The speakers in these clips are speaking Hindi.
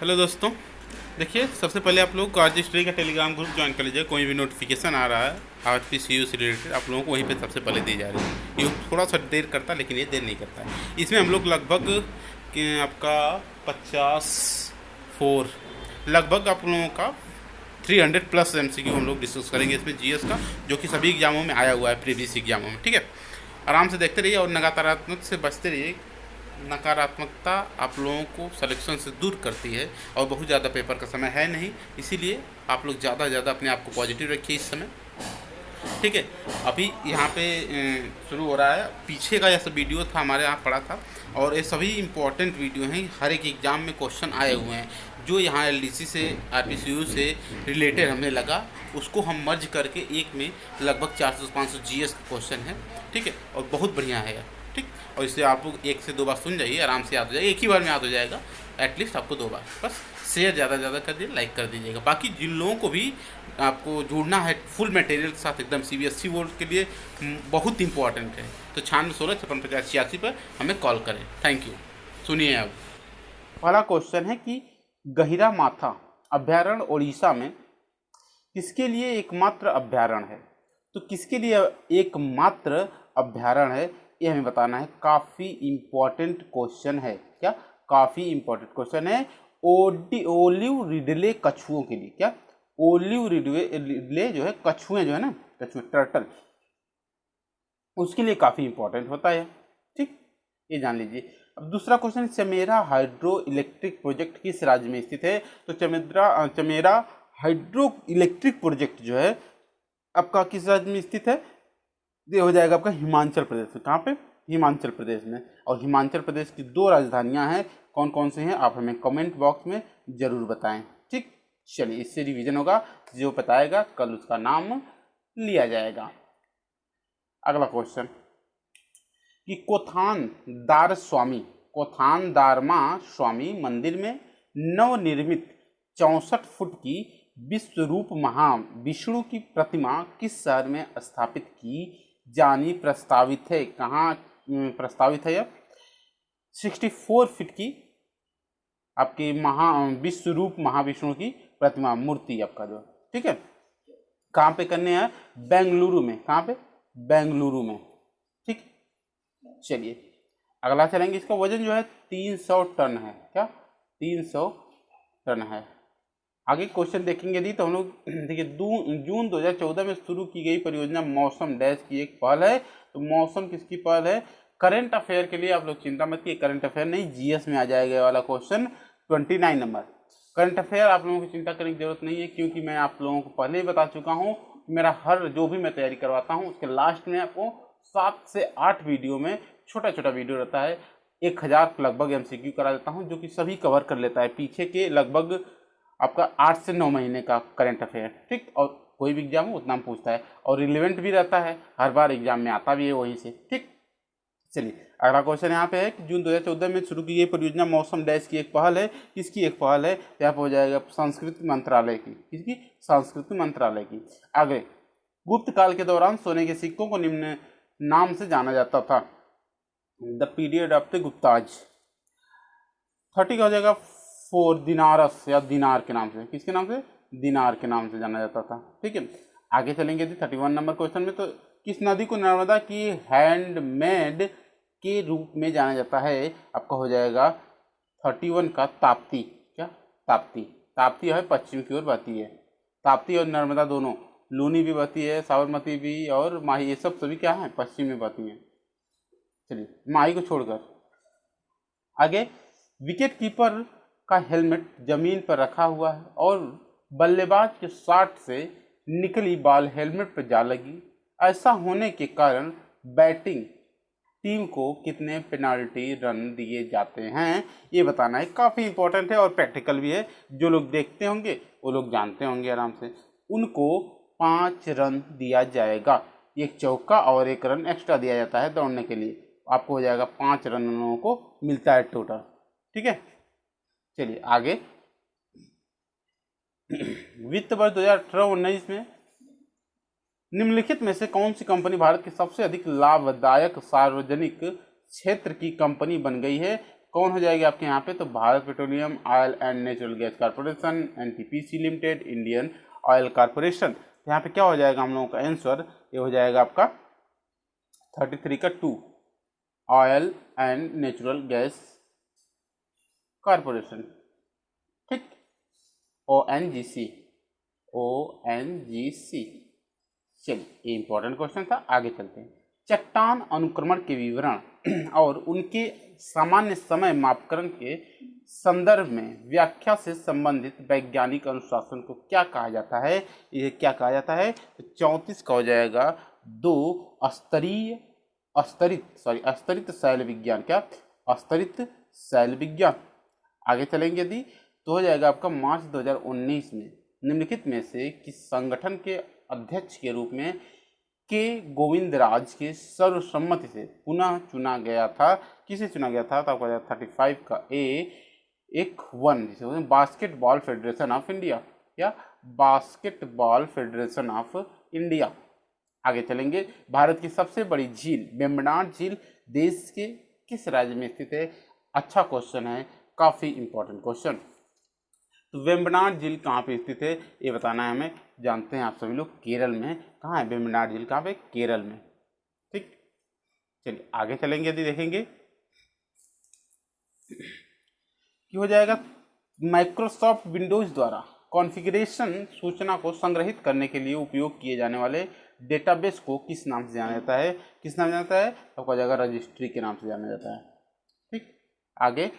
हेलो दोस्तों। देखिए, सबसे पहले आप लोग रजिस्ट्री का टेलीग्राम ग्रुप ज्वाइन कर लीजिए। कोई भी नोटिफिकेशन आ रहा है RPCU से रिलेटेड, आप लोगों को वहीं पे सबसे पहले दी जा रही है। ये थोड़ा सा देर करता है, लेकिन ये देर नहीं करता है। इसमें हम लोग लगभग आपका 54 लगभग आप लोगों का 300 प्लस MCQ हम लोग डिस्कस करेंगे इसमें GS का, जो कि सभी एग्जामों में आया हुआ है, प्रीवियस एग्जामों में। ठीक है, आराम से देखते रहिए और नकारात्मक से बचते रहिए। नकारात्मकता आप लोगों को सिलेक्शन से दूर करती है और बहुत ज़्यादा पेपर का समय है नहीं, इसीलिए आप लोग ज़्यादा से ज़्यादा अपने आप को पॉजिटिव रखिए इस समय। ठीक है, अभी यहाँ पे शुरू हो रहा है। पीछे का यह सब वीडियो था, हमारे यहाँ पड़ा था, और ये सभी इम्पोर्टेंट वीडियो हैं। हर एक एग्ज़ाम में क्वेश्चन आए हुए हैं, जो यहाँ LDC से RPCU से रिलेटेड हमें लगा, उसको हम मर्ज करके एक में लगभग 400-500 GS का क्वेश्चन है। ठीक है, और बहुत बढ़िया है। ठीक, और इसे आप लोग 1 से 2 बार सुन जाइए, आराम से याद हो जाएगा। एक ही बार में याद हो जाएगा, एटलीस्ट आपको 2 बार। बस शेयर ज़्यादा से ज़्यादा कर दीजिए, लाइक कर दीजिएगा। बाकी जिन लोगों को भी आपको जुड़ना है फुल मटेरियल के साथ एकदम CBSE बोर्ड के लिए बहुत इंपॉर्टेंट है, तो 9616565086 पर हमें कॉल करें। Thank you. सुनिए अब पहला क्वेश्चन है कि गहिरा माथा अभ्यारण्य उड़ीसा में किसके लिए एकमात्र अभ्यारण्य है? तो किसके लिए एकमात्र अभ्यारण्य है, ये हमें बताना है। काफ़ी इम्पोर्टेंट क्वेश्चन है। क्या? काफ़ी इम्पोर्टेंट क्वेश्चन है। ओलिव रिडले कछुओं के लिए। क्या? ओलिव रिडले जो है, कछुए जो है ना, कछुए टर्टल, उसके लिए काफ़ी इम्पोर्टेंट होता है। ठीक, ये जान लीजिए। अब दूसरा question, Chamera hydro electric project किस राज्य में स्थित है? तो चमेरा हाइड्रो इलेक्ट्रिक प्रोजेक्ट जो है आपका किस राज्य में स्थित है? ये हो जाएगा आपका हिमाचल प्रदेश में। कहाँ पे? हिमाचल प्रदेश में। और हिमाचल प्रदेश की 2 राजधानियां हैं, कौन कौन से हैं आप हमें कमेंट बॉक्स में जरूर बताएं। ठीक, चलिए, इससे रिवीजन होगा। जो बताएगा कल उसका नाम लिया जाएगा। अगला क्वेश्चन कि कोथान दारमा स्वामी मंदिर में नवनिर्मित 64 फुट की विश्वरूप महाविष्णु की प्रतिमा किस शहर में स्थापित की जानी प्रस्तावित है? कहाँ प्रस्तावित है? यह 64 फीट की आपकी विश्वरूप महाविष्णु की प्रतिमा, मूर्ति आपका जो, ठीक है, कहाँ पे करने हैं? बेंगलुरु में। कहाँ पे? बेंगलुरु में। ठीक, चलिए अगला चलेंगे। इसका वजन जो है 300 टन है। क्या? 300 टन है। आगे क्वेश्चन देखेंगे यदि, तो हम लोग देखिए जून 2014 में शुरू की गई परियोजना मौसम डैश की एक पहल है। तो मौसम किसकी पहल है? करंट अफेयर के लिए आप लोग चिंता मत कीजिए, करंट अफेयर नहीं, GS में आ जाएगा वाला क्वेश्चन 29 नंबर। करंट अफेयर आप लोगों को चिंता करने की जरूरत नहीं है, क्योंकि मैं आप लोगों को पहले ही बता चुका हूँ, मेरा हर जो भी मैं तैयारी करवाता हूँ उसके लास्ट में आपको 7 से 8 वीडियो में छोटा छोटा वीडियो रहता है, 1000 लगभग MCQ करा देता हूँ, जो कि सभी कवर कर लेता है पीछे के लगभग आपका 8 से 9 महीने का करंट अफेयर। ठीक, और कोई भी एग्जाम हो उतना पूछता है और रिलेवेंट भी रहता है, हर बार एग्जाम में आता भी है वहीं से। ठीक, चलिए अगला क्वेश्चन यहाँ पे है कि जून 2014 में शुरू की गई परियोजना मौसम डैश की एक पहल है। किसकी एक पहल है? यहाँ पर हो जाएगा संस्कृति मंत्रालय की। किसकी? संस्कृति मंत्रालय की। आगे, गुप्त काल के दौरान सोने के सिक्कों को निम्न नाम से जाना जाता था। The period of the Gupta's. 30 का हो जाएगा 4 दिनारस या दिनार के नाम से। किसके नाम से? दिनार के नाम से जाना जाता था। ठीक है, आगे चलेंगे 31 नंबर क्वेश्चन में। तो किस नदी को नर्मदा की हैंडमेड के रूप में जाना जाता है? आपका हो जाएगा 31 का ताप्ती। क्या? ताप्ती। ताप्ती है पश्चिम की ओर बहती है। ताप्ती और नर्मदा दोनों, लूनी भी बहती है, साबरमती भी, और माही, ये सब सभी क्या है? पश्चिम में बहती हैं। चलिए, माही को छोड़कर आगे, विकेट कीपर का हेलमेट जमीन पर रखा हुआ है और बल्लेबाज के शॉट से निकली बॉल हेलमेट पर जा लगी। ऐसा होने के कारण बैटिंग टीम को कितने पेनाल्टी रन दिए जाते हैं, ये बताना है। काफ़ी इंपॉर्टेंट है और प्रैक्टिकल भी है। जो लोग देखते होंगे वो लोग जानते होंगे आराम से। उनको 5 रन दिया जाएगा, 1 चौका और 1 रन एक्स्ट्रा दिया जाता है दौड़ने के लिए। आपको हो जाएगा 5 रन उन लोगों को मिलता है टोटल। ठीक है, चलिए आगे। वित्त वर्ष 2018-19 में निम्नलिखित में से कौन सी कंपनी भारत की सबसे अधिक लाभदायक सार्वजनिक क्षेत्र की कंपनी बन गई है? कौन हो जाएगी आपके यहाँ पे, तो Bharat petroleum oil and natural gas corporation, NTPC limited, Indian oil corporation. यहाँ पे क्या हो जाएगा हम लोगों का आंसर, ये हो जाएगा आपका 33 का 2, oil and natural gas corporation, ठीक, ONGC, ONGC। चलिए, ये इंपॉर्टेंट क्वेश्चन था, आगे चलते हैं। चट्टान अनुक्रमण के विवरण और उनके सामान्य समय मापकरण के संदर्भ में व्याख्या से संबंधित वैज्ञानिक अनुशासन को क्या कहा जाता है, ये क्या कहा जाता है, तो 34 का हो जाएगा 2, स्तरित शैल विज्ञान, क्या स्तरित शैल विज्ञान। आगे चलेंगे यदि तो हो जाएगा आपका मार्च 2019 में निम्नलिखित में से किस संगठन के अध्यक्ष के रूप में के गोविंदराज के सर्वसम्मति से पुनः चुना गया था, किसे चुना गया था, तो आपका 35 का एक 1, जिसे बोलते हैं बास्केटबॉल फेडरेशन ऑफ इंडिया, या बास्केटबॉल फेडरेशन ऑफ इंडिया। आगे चलेंगे, भारत की सबसे बड़ी झील वेम्बनाड झील देश के किस राज्य में स्थित है, अच्छा क्वेश्चन है, काफी इंपॉर्टेंट क्वेश्चन। तो वेम्बनाड झील कहाँ पे स्थित है ये बताना है हमें, जानते हैं आप सभी लोग, केरल में। कहाँ है वेम्बनाड झील, कहाँ पे, केरल में, ठीक। चलिए आगे चलेंगे, यदि देखेंगे कि हो जाएगा माइक्रोसॉफ्ट विंडोज द्वारा कॉन्फ़िगरेशन सूचना को संग्रहित करने के लिए उपयोग किए जाने वाले डेटाबेस को किस नाम से जाना जाता है, किस नाम से जाना जाता है, तो हो जाएगा रजिस्ट्री के नाम से जाना जाता है, ठीक। आगे,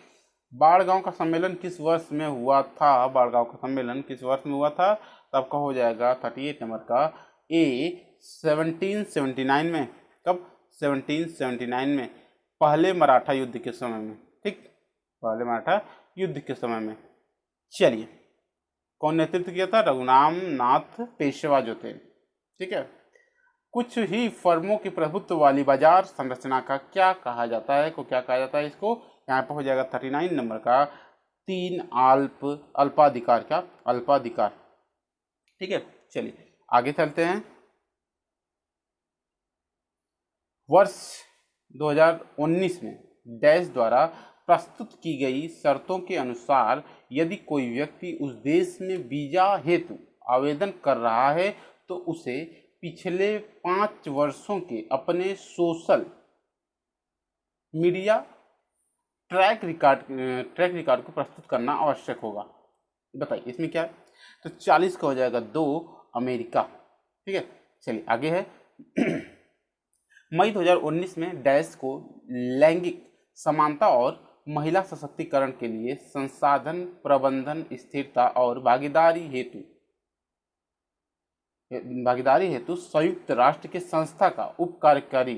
बाड़गांव का सम्मेलन किस वर्ष में हुआ था, बाड़गांव का सम्मेलन किस वर्ष में हुआ था, तो आपका हो जाएगा 38 नंबर का ए 1779 में। कब, 1779 में, पहले मराठा युद्ध के समय में, ठीक, पहले मराठा युद्ध के समय में। चलिए, कौन नेतृत्व किया था, रघुराम नाथ पेशवा जो थे, ठीक है। कुछ ही फर्मों की प्रभुत्व वाली बाजार संरचना का क्या कहा जाता है, को क्या कहा जाता है इसको, यहाँ पर हो जाएगा 39 नंबर का 3 अल्पाधिकार, क्या अल्पाधिकार, ठीक है। चलिए आगे चलते हैं। वर्ष 2019 में डैश द्वारा प्रस्तुत की गई शर्तों के अनुसार यदि कोई व्यक्ति उस देश में वीजा हेतु आवेदन कर रहा है तो उसे पिछले 5 वर्षों के अपने सोशल मीडिया ट्रैक रिकॉर्ड को प्रस्तुत करना आवश्यक होगा। बताइए इसमें क्या है, तो 40 का हो जाएगा 2, अमेरिका, ठीक है। चलिए आगे है मई 2019 में डैश को लैंगिक समानता और महिला सशक्तिकरण के लिए संसाधन प्रबंधन स्थिरता और भागीदारी हेतु संयुक्त राष्ट्र के संस्था का उप कार्यकारी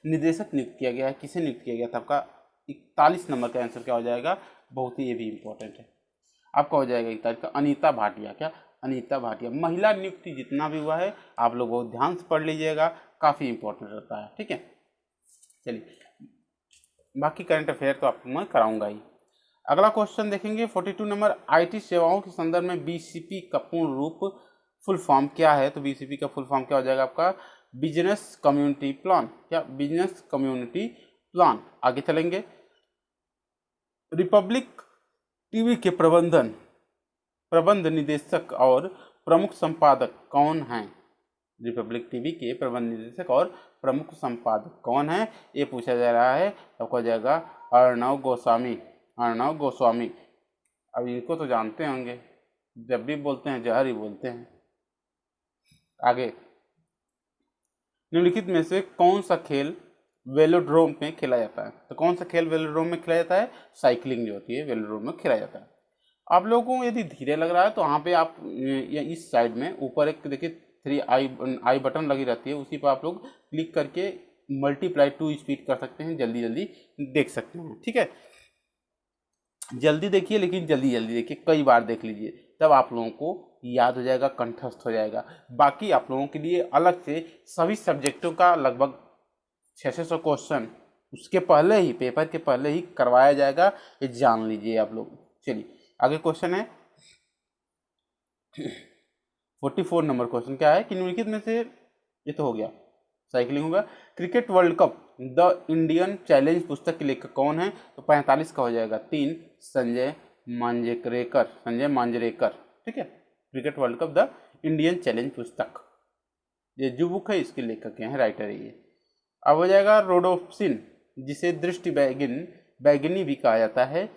निदेशक नियुक्त किया गया है। किसे नियुक्त किया गया था, आपका 41 नंबर का आंसर क्या हो जाएगा, बहुत ही ये भी इंपॉर्टेंट है, आपका हो जाएगा 41 का अनीता भाटिया, क्या अनीता भाटिया। महिला नियुक्ति जितना भी हुआ है आप लोग बहुत ध्यान से पढ़ लीजिएगा, काफ़ी इंपॉर्टेंट रहता है, ठीक है। चलिए बाकी करंट अफेयर तो आपको मैं कराऊंगा ही। अगला क्वेश्चन देखेंगे 42 नंबर, आईटी सेवाओं के संदर्भ में बीसीपी का पूर्ण रूप फुल फॉर्म क्या है, तो बीसीपी का फुल फॉर्म क्या हो जाएगा आपका, बिजनेस कम्युनिटी प्लान, क्या बिजनेस कम्युनिटी प्लान। आगे चलेंगे, रिपब्लिक टीवी के प्रबंध निदेशक और प्रमुख संपादक कौन हैं, रिपब्लिक टीवी के प्रबंध निदेशक और प्रमुख संपादक कौन है, ये पूछा जा रहा है, तो हो जाएगा अर्णव गोस्वामी। अब इनको तो जानते होंगे, जब भी बोलते हैं जहर ही बोलते हैं। आगे, निम्नलिखित में से कौन सा खेल वेलोड्रोम में खेला जाता है, तो कौन सा खेल वेलोड्रोम में खेला जाता है, साइकिलिंग जो होती है वेलोड्रोम में खेला जाता है। आप लोगों को यदि धीरे लग रहा है तो वहाँ पे आप इस साइड में ऊपर एक देखिए 3 आई बटन लगी रहती है, उसी पर आप लोग क्लिक करके मल्टीप्लाई 2 स्पीड कर सकते हैं, जल्दी जल्दी देख सकते हैं, ठीक है। जल्दी देखिए, लेकिन जल्दी जल्दी देखिए, कई बार देख लीजिए, तब आप लोगों को याद हो जाएगा, कंठस्थ हो जाएगा। बाकी आप लोगों के लिए अलग से सभी सब्जेक्टों का लगभग 600 क्वेश्चन उसके पहले ही, पेपर के पहले ही करवाया जाएगा, ये जान लीजिए आप लोग। चलिए आगे क्वेश्चन है 44 नंबर क्वेश्चन क्या है कि निम्नलिखित में से, ये तो हो गया साइकिलिंग होगा। Cricket world cup the Indian challenge पुस्तक के लेखक कौन है? तो 45 का हो जाएगा 3, संजय मांजरेकर, संजय मांजरेकर। ठीक है, cricket world cup the Indian challenge पुस्तक, ये जो बुक है इसके लेखक हैं, राइटर है ये। अब हो जाएगा रोडोप्सिन, जिसे दृष्टि बैगनी भी कहा जाता है,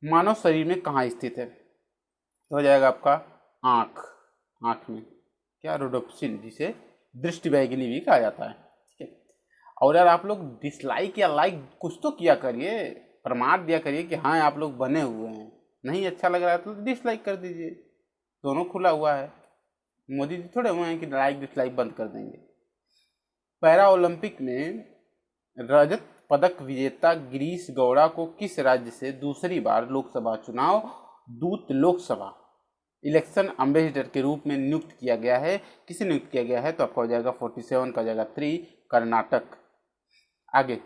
मानव शरीर में कहाँ स्थित है? तो हो जाएगा आपका आँख में। क्या? रोडोप्सिन, जिसे दृष्टि बैगनी भी कहा जाता है। ठीक है, और यार आप लोग डिसलाइक या लाइक कुछ तो किया करिए, प्रमाण दिया करिए कि हाँ आप लोग बने हुए हैं। नहीं अच्छा लग रहा है तो डिसलाइक कर दीजिए, दोनों खुला हुआ है। मोदी जी थोड़े हुए हैं कि लाइक डिसलाइक बंद कर देंगे। पैरा ओलंपिक में रजत पदक विजेता गिरीश गौड़ा को किस राज्य से दूसरी बार लोकसभा चुनाव दूत लोकसभा इलेक्शन एम्बेसडर के रूप में नियुक्त किया गया है? किसे नियुक्त किया गया है? तो आपका हो जाएगा 47 का हो जाएगा 3, कर्नाटक। आगे,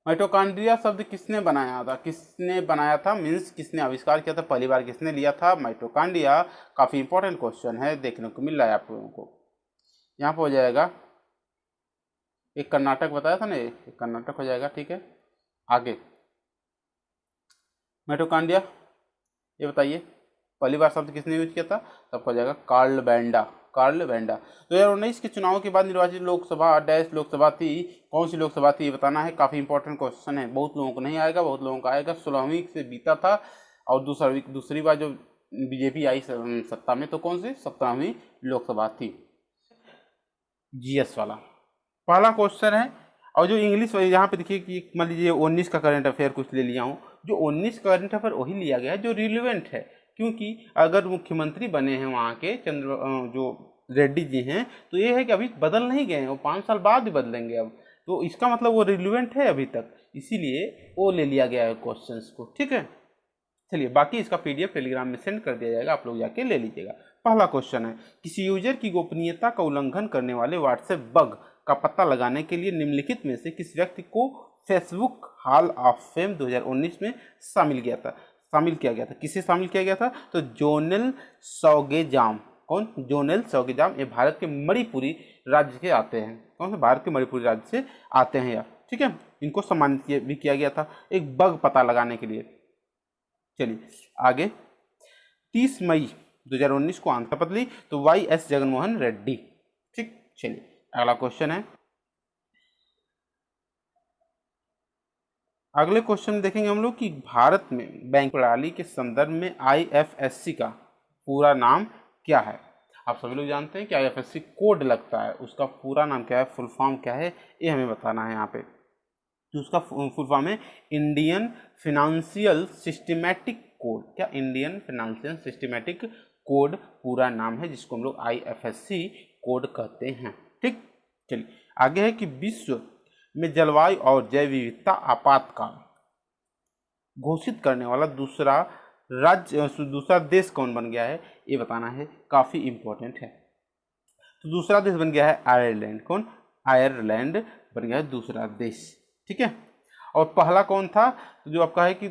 माइटोकॉन्ड्रिया शब्द किसने बनाया था? किसने बनाया था मीन्स किसने आविष्कार किया था, पहली बार किसने लिया था माइटोकॉन्ड्रिया? काफी इंपॉर्टेंट क्वेश्चन है, देखने को मिल रहा है आप लोगों को। यहाँ पर हो जाएगा एक कर्नाटक बताया था ना, एक कर्नाटक हो जाएगा। ठीक है, आगे माइटोकॉन्ड्रिया ये बताइए पहली बार शब्द किसने यूज किया था? तब हो जाएगा कार्ल बेंडा। 2019 के चुनाव के बाद निर्वाचित लोकसभा डैश लोकसभा थी, कौन सी लोकसभा थी ये बताना है। काफी इंपॉर्टेंट क्वेश्चन है, बहुत लोगों को नहीं आएगा, बहुत लोगों को आएगा। 16वीं से बीता था और दूसरी बार जो बीजेपी आई सत्ता में तो कौन सी 17वीं लोकसभा थी। जीएस वाला पहला क्वेश्चन है। और जो इंग्लिश यहाँ पे देखिए कि मान लीजिए 19 का करंट अफेयर कुछ ले लिया हूँ, जो 19 का करंट अफेयर वही लिया गया है जो रिलेवेंट है, क्योंकि अगर मुख्यमंत्री बने हैं वहाँ के जो रेड्डी जी हैं तो ये है कि अभी बदल नहीं गए हैं, वो 5 साल बाद भी बदलेंगे अब, तो इसका मतलब वो रिलेवेंट है अभी तक, इसीलिए वो ले लिया गया है क्वेश्चंस को। ठीक है, चलिए बाकी इसका पीडीएफ टेलीग्राम में सेंड कर दिया जाएगा, आप लोग जाके ले लीजिएगा। पहला क्वेश्चन है, किसी यूजर की गोपनीयता का उल्लंघन करने वाले व्हाट्सएप बग का पता लगाने के लिए निम्नलिखित में से किस व्यक्ति को फेसबुक हॉल ऑफ फेम 2019 में शामिल किया गया था? किसे शामिल किया गया था? तो जोनेल सौगेजाम। कौन? जोनेल सौगेजाम। ये भारत के मणिपुरी राज्य के आते हैं। कौन से? भारत के मणिपुरी राज्य से आते हैं यार। ठीक है, इनको सम्मानित भी किया गया था एक बग पता लगाने के लिए। चलिए आगे, 30 मई 2019 को आंध्र शपथ ली तो YS जगनमोहन रेड्डी। ठीक, चलिए अगला क्वेश्चन है। अगले क्वेश्चन में देखेंगे हम लोग कि भारत में बैंक प्रणाली के संदर्भ में IFSC का पूरा नाम क्या है? आप सभी लोग जानते हैं कि IFSC कोड लगता है, उसका पूरा नाम क्या है, फुल फॉर्म क्या है, ये हमें बताना है यहाँ पे। तो उसका फुल फॉर्म है इंडियन फाइनेंशियल सिस्टमैटिक कोड। क्या? इंडियन फाइनेंशियल सिस्टमैटिक कोड पूरा नाम है, जिसको हम लोग IFSC कोड कहते हैं। ठीक, चलिए आगे है कि विश्व में जलवायु और जैव विविधता आपातकाल घोषित करने वाला दूसरा देश कौन बन गया है, ये बताना है, काफी इंपॉर्टेंट है। तो दूसरा देश बन गया है आयरलैंड। कौन? आयरलैंड बन गया है दूसरा देश। ठीक है, और पहला कौन था? तो जो आपका है कि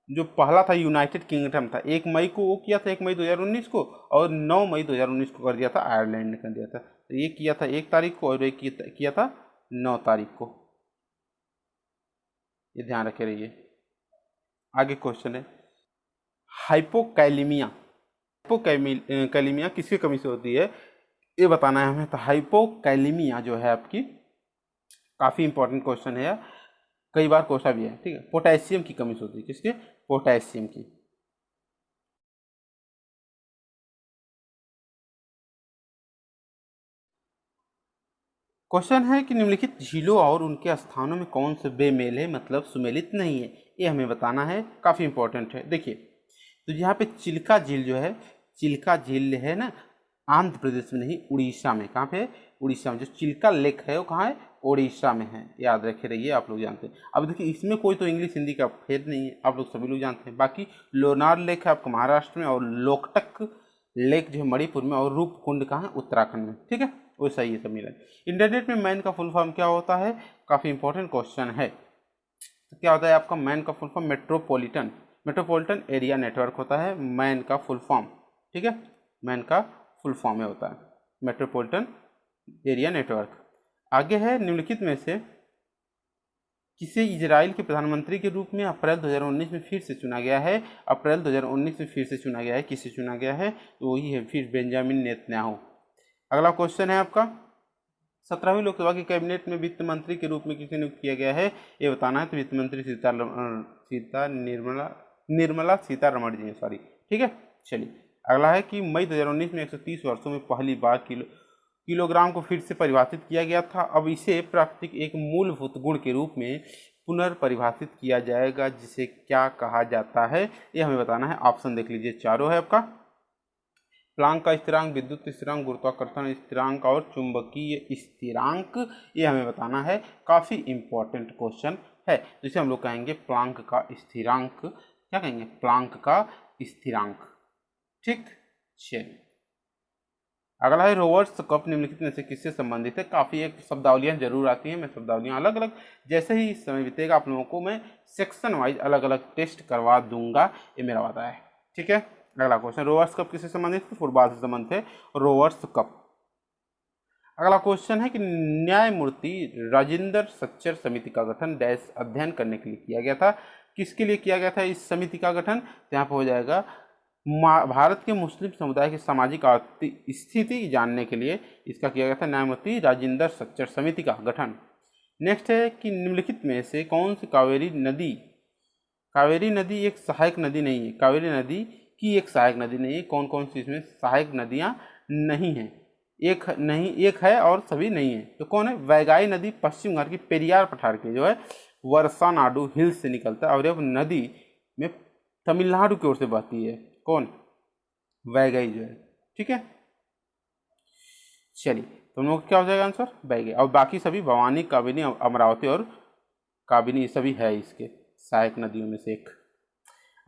जो पहला था यूनाइटेड किंगडम था, 1 मई को वो किया था, 1 मई 2019 को, और 9 मई 2019 को कर दिया था आयरलैंड ने, कर दिया था। तो ये किया था 1 तारीख को और एक किया था 9 तारीख को, ये ध्यान रखे रहिए। आगे क्वेश्चन है, हाइपोकैलिमिया किसकी कमी से होती है, ये बताना है हमें। तो हाइपोकैलिमिया जो है आपकी काफी इंपॉर्टेंट क्वेश्चन है, कई बार क्वेश्चन भी है। ठीक है, पोटेशियम की कमी से होती है, किसके? पोटेशियम की। क्वेश्चन है कि निम्नलिखित झीलों और उनके स्थानों में कौन से बेमेल है, मतलब सुमेलित नहीं है, ये हमें बताना है, काफी इंपॉर्टेंट है। देखिए, तो यहाँ पे चिल्का झील जो है, चिल्का झील है ना, आंध्र प्रदेश में नहीं, उड़ीसा में। कहाँ पे? उड़ीसा में। जो चिल्का लेक है वो कहाँ है? उड़ीसा में है, याद रखे रहिए, आप लोग जानते हैं। अब देखिए इसमें कोई तो इंग्लिश हिंदी का भेद नहीं है, आप लोग सभी लोग जानते हैं। बाकी लोनार लेक है आपका महाराष्ट्र में, और लोकटक लेक जो है मणिपुर में, और रूपकुंड कहाँ है? उत्तराखंड में। ठीक है, वो सही है सब मिला। इंटरनेट में मैन का फुल फॉर्म क्या होता है? काफी इंपॉर्टेंट क्वेश्चन है। तो क्या होता है आपका मैन का full form? Metropolitan area network होता है मैन का फुल फॉर्म। ठीक है, मैन का फुल फॉर्म में होता है मेट्रोपॉलिटन एरिया नेटवर्क। आगे है, निम्नलिखित में से किसे इजराइल के प्रधानमंत्री के रूप में अप्रैल 2019 में फिर से चुना गया है? अप्रैल 2019 में फिर से चुना गया है, किसे चुना गया है? तो वही है फिर बेंजामिन नेतन्याहू। अगला क्वेश्चन है आपका, 17वीं लोकसभा की कैबिनेट में वित्त मंत्री के रूप में किसे नियुक्त किया गया है? ये बताना है। तो वित्त मंत्री निर्मला सीतारमण जी हैं, सॉरी, ठीक है। चलिए अगला है कि मई 2019 में 130 वर्षों में पहली बार किलोग्राम को फिर से परिभाषित किया गया था। अब इसे प्राकृतिक एक मूलभूत गुण के रूप में पुनर्परिभाषित किया जाएगा, जिसे क्या कहा जाता है? ये हमें बताना है। ऑप्शन देख लीजिए, चारों है आपका। प्लांक का स्थिरांक, विद्युत स्थिरांक, गुरुत्वाकर्षण स्थिरांक और चुंबकीय स्थिरांक, ये हमें बताना है। काफी इंपॉर्टेंट क्वेश्चन है, जिसे हम लोग कहेंगे प्लांक का स्थिरांक। क्या कहेंगे? प्लांक का स्थिरांक, ठीक। चलिए अगला है, रोवर्स कप निम्नलिखित में से किससे संबंधित है? काफी एक शब्दावलियां जरूर आती हैं, मैं शब्दावलियां अलग अलग जैसे ही समय बीतेगा आप लोगों को मैं सेक्शन वाइज अलग अलग टेस्ट करवा दूंगा, ये मेरा वादा है, ठीक है। अगला क्वेश्चन, रोवर्स कप किससे संबंधित है? फुटबॉल से संबंधित है रोवर्स कप। अगला क्वेश्चन है कि न्यायमूर्ति राजेंद्र सच्चर समिति का गठन डैश अध्ययन करने के लिए किया गया था। किसके लिए किया गया था इस समिति का गठन? तो यहाँ पर हो जाएगा भारत के मुस्लिम समुदाय की सामाजिक आर्थिक स्थिति जानने के लिए इसका किया गया था, न्यायमूर्ति राजेंद्र सच्चर समिति का गठन। नेक्स्ट है कि निम्नलिखित में से कौन सी कावेरी नदी एक सहायक नदी नहीं है? कावेरी नदी की एक सहायक नदी नहीं है। कौन कौन सी इसमें सहायक नदियां नहीं हैं? एक है और सभी नहीं है। तो कौन है? वैगाई नदी पश्चिम घाट की पेरियार पठार के जो है वर्सानाडु हिल्स से निकलता है और यह नदी में तमिलनाडु की ओर से बहती है। कौन? वैगाई जो है, ठीक है। चलिए तुम लोग क्या हो जाएगा आंसर? वैगाई। और बाकी सभी भवानी, काबिनी, अमरावती और काबिनी सभी है इसके सहायक नदियों में से एक।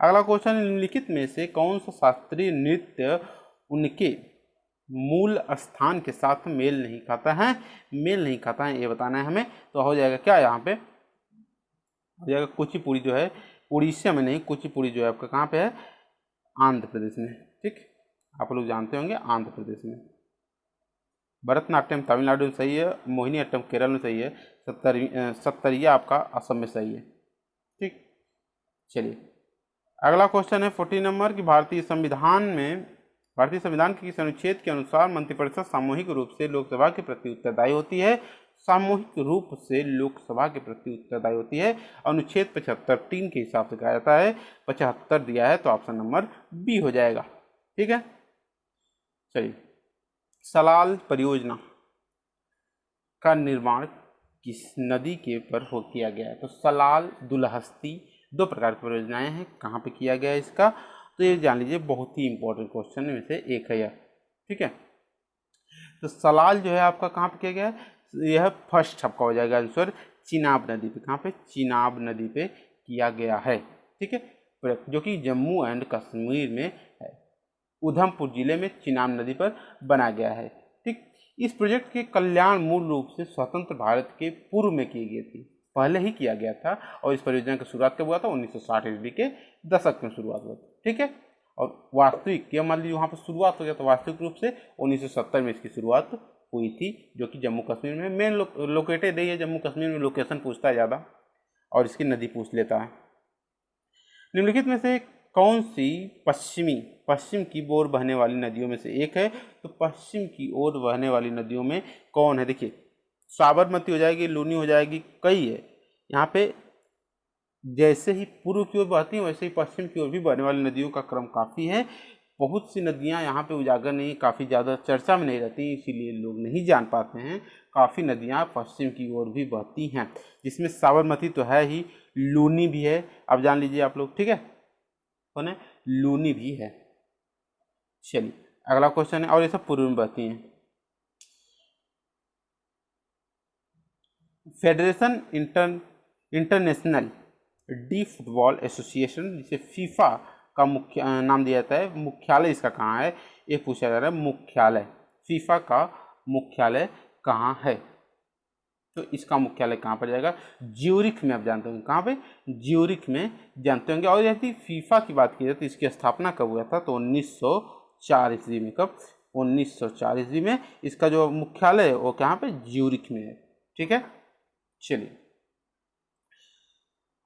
अगला क्वेश्चन, निम्नलिखित में से कौन सा शास्त्रीय नृत्य उनके मूल स्थान के साथ मेल नहीं खाता है? मेल नहीं खाता है, ये बताना है हमें। तो हो जाएगा क्या, यहाँ पे हो जाएगा कुचिपुड़ी जो है उड़ीसा में नहीं, कुचिपुड़ी जो है आपका कहाँ पे है? आंध्र प्रदेश में, ठीक। आप लोग जानते होंगे आंध्र प्रदेश में। भरतनाट्यम तमिलनाडु में सही है, मोहिनीअट्टम केरल में सही है, सत्तरिया आपका असम में सही है, ठीक। चलिए अगला क्वेश्चन है 40 नंबर की, भारतीय संविधान के किस अनुच्छेद के अनुसार मंत्रिपरिषद सामूहिक रूप से लोकसभा के प्रति उत्तरदायी होती है? सामूहिक रूप से लोकसभा के प्रति उत्तरदायी होती है। अनुच्छेद 75 3 के हिसाब से कहा जाता है। 75 दिया है तो ऑप्शन नंबर बी हो जाएगा, ठीक है। चलिए सलाल परियोजना का निर्माण किस नदी के ऊपर किया गया है? तो सलाल, दुलहस्ती, दो प्रकार की परियोजनाएं हैं। कहाँ पे किया गया है इसका? तो ये जान लीजिए, बहुत ही इंपॉर्टेंट क्वेश्चन में से एक है यह, ठीक है। तो सलाल जो है आपका कहाँ पे किया गया है? यह फर्स्ट आपका हो जाएगा आंसर, चिनाब नदी पे। कहाँ पे? चिनाब नदी पे किया गया है, ठीक है, जो कि जम्मू एंड कश्मीर में है। उधमपुर जिले में चिनाब नदी पर बना गया है, ठीक। इस प्रोजेक्ट के कल्याण मूल रूप से स्वतंत्र भारत के पूर्व में की गई थी, पहले ही किया गया था। और इस परियोजना की शुरुआत कब हुआ था? 1960 ईस्वी के दशक में शुरुआत हुआ था, ठीक है। और वास्तविक क्या मान लीजिए वहाँ पर शुरुआत हो गया, तो वास्तविक रूप से 1970 में इसकी शुरुआत हुई थी, जो कि जम्मू कश्मीर में मेन लोकेटेड है। जम्मू कश्मीर में लोकेशन पूछता है ज़्यादा और इसकी नदी पूछ लेता है। निम्नलिखित में से कौन सी पश्चिम की ओर बहने वाली नदियों में से एक है? तो पश्चिम की ओर बहने वाली नदियों में कौन है? देखिए साबरमती हो जाएगी, लूनी हो जाएगी, कई है यहाँ पे। जैसे ही पूर्व की ओर बहती हैं वैसे ही पश्चिम की ओर भी बहने वाली नदियों का क्रम काफ़ी है। बहुत सी नदियाँ यहाँ पे उजागर नहीं, काफ़ी ज़्यादा चर्चा में नहीं रहती, इसीलिए लोग नहीं जान पाते हैं। काफ़ी नदियाँ पश्चिम की ओर भी बहती हैं, जिसमें साबरमती तो है ही, लूनी भी है। अब जान लीजिए आप लोग, ठीक है, कौन है? लूनी भी है। चलिए अगला क्वेश्चन है, और ये सब पूर्व में बहती हैं। Federation international D football association, जिसे फीफा का मुख्य नाम दिया जाता है, मुख्यालय इसका कहाँ है? ये पूछा जा रहा है। मुख्यालय, फीफा का मुख्यालय कहाँ है? तो इसका मुख्यालय कहाँ पर जाएगा? ज्यूरिख में। आप जानते होंगे कहाँ पे? ज्यूरिख में जानते होंगे। और यदि फीफा की बात की जाए तो इसकी स्थापना कब हुआ था? तो 1904 ईस्वी में। कब? 1904 ईस्वी में। इसका जो मुख्यालय है वो कहाँ पे, ज्यूरिख में है। ठीक है, चलिए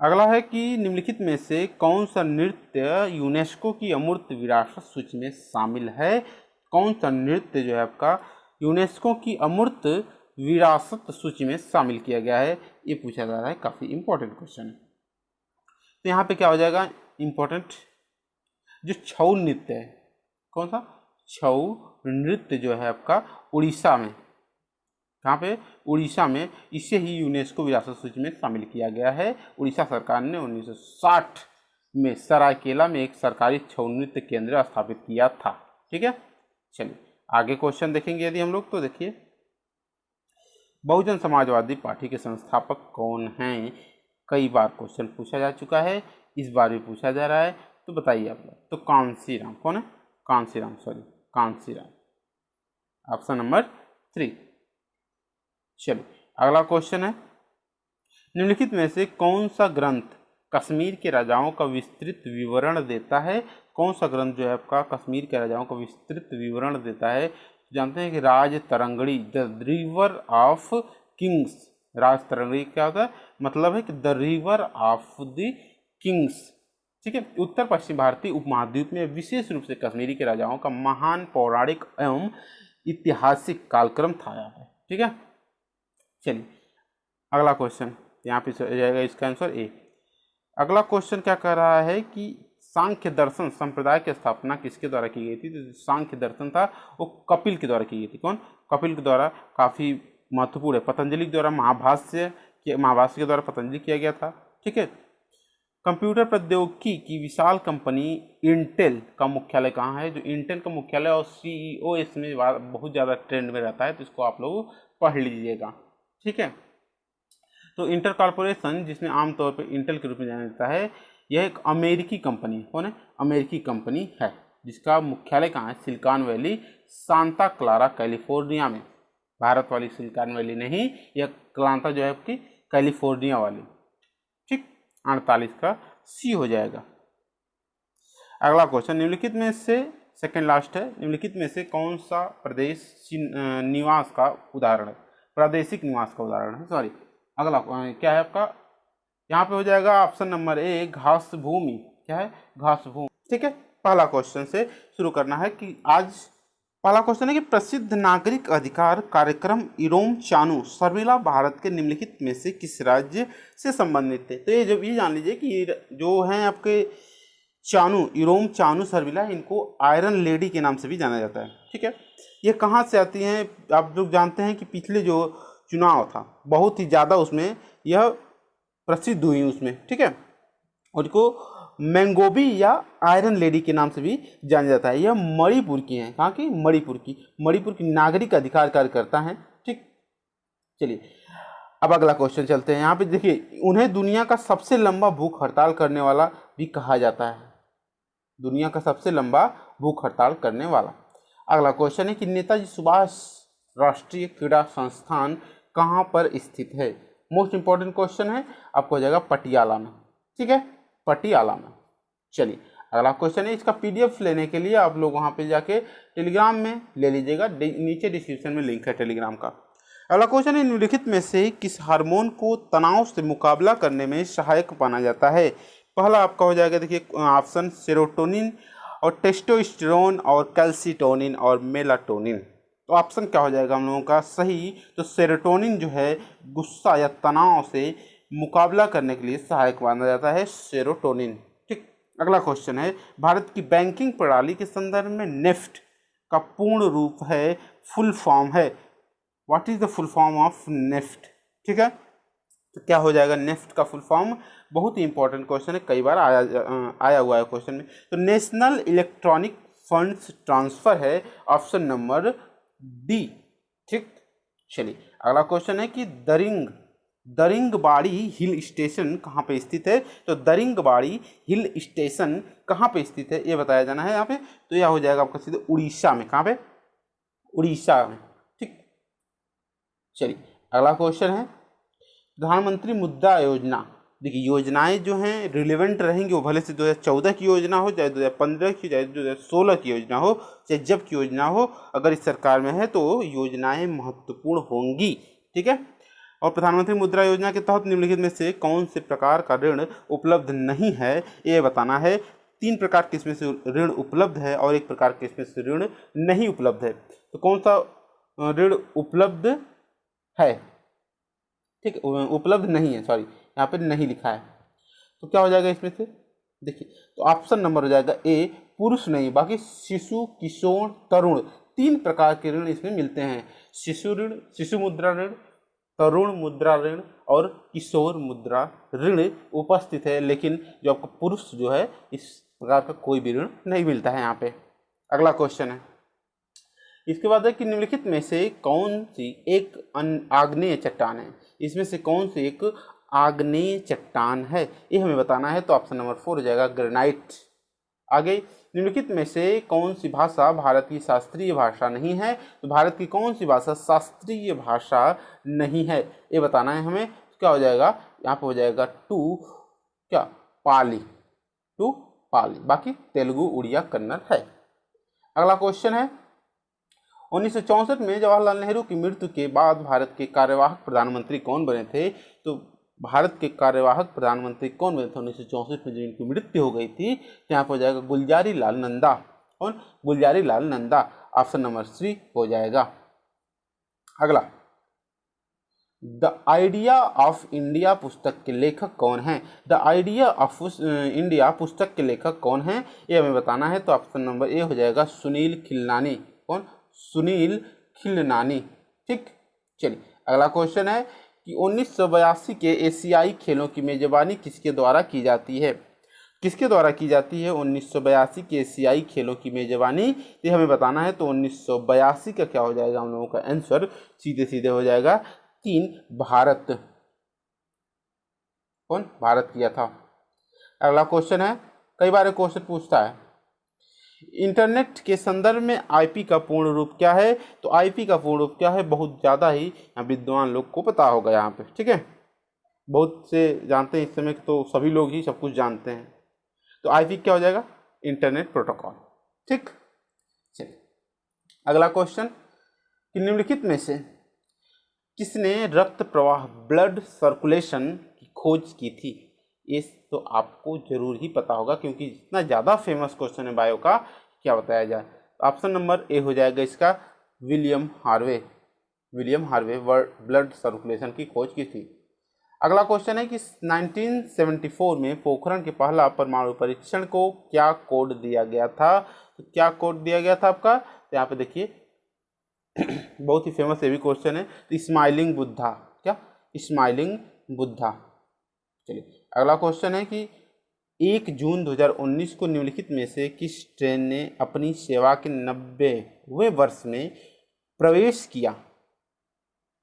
अगला है कि निम्नलिखित में से कौन सा नृत्य यूनेस्को की अमूर्त विरासत सूची में शामिल है। कौन सा नृत्य जो है आपका यूनेस्को की अमूर्त विरासत सूची में शामिल किया गया है, ये पूछा जा रहा है, काफी इंपॉर्टेंट क्वेश्चन है। तो यहाँ पे क्या हो जाएगा इंपॉर्टेंट, जो छऊ नृत्य है, कौन सा, छऊ नृत्य जो है आपका उड़ीसा में, कहाँ पे, उड़ीसा में, इसे ही यूनेस्को विरासत सूची में शामिल किया गया है। उड़ीसा सरकार ने 1960 में सरायकेला में एक सरकारी छऊ नृत्य केंद्र स्थापित किया था। ठीक है, चलिए आगे क्वेश्चन देखेंगे यदि हम लोग, तो देखिए बहुजन समाजवादी पार्टी के संस्थापक कौन हैं। कई बार क्वेश्चन पूछा जा चुका है, इस बार भी पूछा जा रहा है, तो बताइए आप लोग। तो कांसीराम, कौन है, कांसीराम, कांसीराम, ऑप्शन नंबर 3। चलिए अगला क्वेश्चन है, निम्नलिखित में से कौन सा ग्रंथ कश्मीर के राजाओं का विस्तृत विवरण देता है। कौन सा ग्रंथ जो है आपका कश्मीर के राजाओं का विस्तृत विवरण देता है। जानते हैं कि राज तरंगड़ी, द रिवर ऑफ किंग्स। राज तरंगड़ी क्या होता है, मतलब है कि the river of the Kings. ठीक है, उत्तर पश्चिम भारतीय उपमहाद्वीप में विशेष रूप से कश्मीरी के राजाओं का महान पौराणिक एवं ऐतिहासिक कालक्रम था है। ठीक है, चलिए अगला क्वेश्चन, यहाँ पे जाएगा इसका आंसर ए। अगला क्वेश्चन क्या कह रहा है कि सांख्य दर्शन संप्रदाय की स्थापना किसके द्वारा की गई थी। तो सांख्य दर्शन था वो कपिल के द्वारा की गई थी। कौन, कपिल के द्वारा, काफी महत्वपूर्ण है। पतंजलि के द्वारा महाभाष्य के द्वारा पतंजलि किया गया था। ठीक है, कंप्यूटर प्रौद्योगिकी की विशाल कंपनी इंटेल का मुख्यालय कहाँ है। जो इंटेल का मुख्यालय और सीईओ इसमें बहुत ज़्यादा ट्रेंड में रहता है, तो इसको आप लोग पढ़ लीजिएगा। ठीक है, तो इंटेल कॉर्पोरेशन, जिसमें आमतौर पर इंटेल के रूप में जाना जाता है, यह एक अमेरिकी कंपनी है। कौन है, अमेरिकी कंपनी है, जिसका मुख्यालय कहाँ है, silicon valley, Santa Clara, California में। भारत वाली सिलिकॉन वैली नहीं, यह क्लांता जो है आपकी कैलिफोर्निया वाली। ठीक, 48 का सी हो जाएगा। अगला क्वेश्चन, निम्नलिखित में से, सेकंड लास्ट है, निम्नलिखित में से कौन सा प्रदेश निवास का उदाहरण है, प्रादेशिक निवास का उदाहरण है। सॉरी, अगला क्या है आपका, यहाँ पे हो जाएगा ऑप्शन नंबर ए, घास भूमि। क्या है, घास भूमि। ठीक है, पहला क्वेश्चन से शुरू करना है कि आज पहला क्वेश्चन है कि प्रसिद्ध नागरिक अधिकार कार्यक्रम इरोम चानू सर्विला भारत के निम्नलिखित में से किस राज्य से संबंधित थे। तो ये जान लीजिए कि जो हैं आपके चानू, इरोम चानू सर्विला, इनको आयरन लेडी के नाम से भी जाना जाता है। ठीक है, ये कहाँ से आती हैं, आप लोग जानते हैं कि पिछले जो चुनाव था बहुत ही ज़्यादा उसमें यह प्रसिद्ध हुई उसमें। ठीक है, और इनको मैंगोबी या आयरन लेडी के नाम से भी जाना जाता है। यह मणिपुर की हैं, कहाँ की, मणिपुर की नागरिक अधिकार कार्यकर्ता हैं। ठीक, चलिए अब अगला क्वेश्चन चलते हैं। यहाँ पे देखिए, उन्हें दुनिया का सबसे लंबा भूख हड़ताल करने वाला भी कहा जाता है, दुनिया का सबसे लंबा भूख हड़ताल करने वाला। अगला क्वेश्चन है कि नेताजी सुभाष राष्ट्रीय क्रीड़ा संस्थान कहाँ पर स्थित है। मोस्ट इंपॉर्टेंट क्वेश्चन है, आपको हो जाएगा पटियाला में। ठीक है, पटियाला में। चलिए अगला क्वेश्चन है, इसका पीडीएफ लेने के लिए आप लोग वहाँ पे जाके टेलीग्राम में ले लीजिएगा, नीचे डिस्क्रिप्शन में लिंक है टेलीग्राम का। अगला क्वेश्चन है, निम्नलिखित में से किस हार्मोन को तनाव से मुकाबला करने में सहायक माना जाता है। पहला आपका हो जाएगा, देखिए ऑप्शन सेरोटोनिन और टेस्टोस्टेरोन और कैल्सिटोनिन और मेलाटोनिन। तो ऑप्शन क्या हो जाएगा हम लोगों का सही, तो सेरोटोनिन जो है गुस्सा या तनाव से मुकाबला करने के लिए सहायक माना जाता है, सेरोटोनिन। ठीक, अगला क्वेश्चन है, भारत की बैंकिंग प्रणाली के संदर्भ में नेफ्ट का पूर्ण रूप है, फुल फॉर्म है, what is the full form of NEFT. ठीक है, तो क्या हो जाएगा नेफ्ट का फुल फॉर्म, बहुत ही इंपॉर्टेंट क्वेश्चन है, कई बार आया हुआ है क्वेश्चन में। तो नेशनल इलेक्ट्रॉनिक फंड्स ट्रांसफर है, ऑप्शन नंबर डी। ठीक, चलिए अगला क्वेश्चन है कि दरिंगबाड़ी हिल स्टेशन कहाँ पे स्थित है। तो दरिंगबाड़ी हिल स्टेशन कहाँ पे स्थित है ये बताया जाना है यहाँ पे। तो यह हो जाएगा आपका सीधे उड़ीसा में। कहाँ पे, उड़ीसा में। ठीक, चलिए अगला क्वेश्चन है, प्रधानमंत्री मुद्रा योजना देखिए योजनाएं जो हैं रिलेवेंट रहेंगी, वो भले से 2014 की योजना हो, चाहे 2015 की, चाहे 2016 की योजना हो, चाहे जब की योजना हो, अगर इस सरकार में है तो योजनाएं महत्वपूर्ण होंगी। ठीक है। और प्रधानमंत्री मुद्रा योजना के तहत निम्नलिखित में से कौन से प्रकार का ऋण उपलब्ध नहीं है, ये बताना है। 3 प्रकार के इसमें से ऋण उपलब्ध है और 1 प्रकार के इसमें से ऋण नहीं उपलब्ध है। तो कौन सा ऋण उपलब्ध है? ठीक है, उपलब्ध नहीं है, सॉरी यहाँ पे नहीं लिखा है। तो क्या हो जाएगा इसमें से? देखिए तो ऑप्शन नंबर हो जाएगा ए, पुरुष नहीं, बाकी शिशु, किशोर, तरुण, 3 प्रकार के ऋण इसमें मिलते हैं। शिशु ऋण, शिशु मुद्रा ऋण, तरुण मुद्रा ऋण और किशोर मुद्रा ऋण उपस्थित है, लेकिन जो आपका पुरुष जो है इस प्रकार का कोई भी ऋण नहीं मिलता है यहाँ पे। अगला क्वेश्चन है, इसके बाद है कि निम्नलिखित में से कौन सी एक आग्नेय चट्टान है? इसमें से कौन सी एक आग्नेय चट्टान है, ये हमें बताना है। तो ऑप्शन नंबर 4 हो जाएगा ग्रेनाइट। आगे, निम्नलिखित में से कौन सी भाषा भारत की शास्त्रीय भाषा नहीं है? तो भारत की कौन सी भाषा शास्त्रीय भाषा नहीं है, ये बताना है हमें। क्या हो जाएगा यहाँ पे? हो जाएगा 2 क्या, पाली, 2 पाली, बाकी तेलुगु, उड़िया, कन्नड़ है। अगला क्वेश्चन है, 1964 में जवाहरलाल नेहरू की मृत्यु के बाद भारत के कार्यवाहक प्रधानमंत्री कौन बने थे? तो भारत के कार्यवाहक प्रधानमंत्री कौन बने थे 1964 में, जो इनकी मृत्यु हो गई थी? तो यहाँ पर हो जाएगा गुलजारी लाल नंदा। कौन? गुलजारी लाल नंदा। ऑप्शन नंबर 3 हो जाएगा। अगला, द आइडिया ऑफ इंडिया पुस्तक के लेखक कौन हैं? द आइडिया ऑफ इंडिया पुस्तक के लेखक कौन हैं, ये हमें बताना है। तो ऑप्शन नंबर ए हो जाएगा सुनील खिलनानी। कौन? सुनील खिलनानी। ठीक, चलिए अगला क्वेश्चन है कि 1982 के एशियाई खेलों की मेजबानी किसके द्वारा की जाती है? किसके द्वारा की जाती है 1982 के एशियाई खेलों की मेजबानी, ये हमें बताना है। तो 1982 का क्या हो जाएगा हम लोगों का आंसर? सीधे सीधे हो जाएगा 3, भारत। कौन? भारत किया था। अगला क्वेश्चन है, कई बार क्वेश्चन पूछता है, इंटरनेट के संदर्भ में आईपी का पूर्ण रूप क्या है? तो आईपी का पूर्ण रूप क्या है? बहुत ज़्यादा ही विद्वान लोग को पता होगा यहाँ पे। ठीक है, बहुत से जानते हैं इस समय, तो सभी लोग ही सब कुछ जानते हैं। तो आईपी क्या हो जाएगा? Internet protocol. ठीक, चलिए अगला क्वेश्चन कि निम्नलिखित में से किसने रक्त प्रवाह, ब्लड सर्कुलेशन की खोज की थी? इस तो आपको जरूर ही पता होगा, क्योंकि इतना ज़्यादा फेमस क्वेश्चन है बायो का, क्या बताया जाए। तो ऑप्शन नंबर ए हो जाएगा इसका, William Harvey. William Harvey blood circulation की खोज की थी। अगला क्वेश्चन है कि 1974 में पोखरण के पहला परमाणु परीक्षण को क्या कोड दिया गया था? तो क्या कोड दिया गया था आपका? तो यहाँ पे देखिए बहुत ही फेमस ये भी क्वेश्चन है। तो स्माइलिंग बुद्धा। क्या? स्माइलिंग बुद्धा। चलिए अगला क्वेश्चन है कि 1 जून 2019 को निम्नलिखित में से किस ट्रेन ने अपनी सेवा के 90वें वर्ष में प्रवेश किया?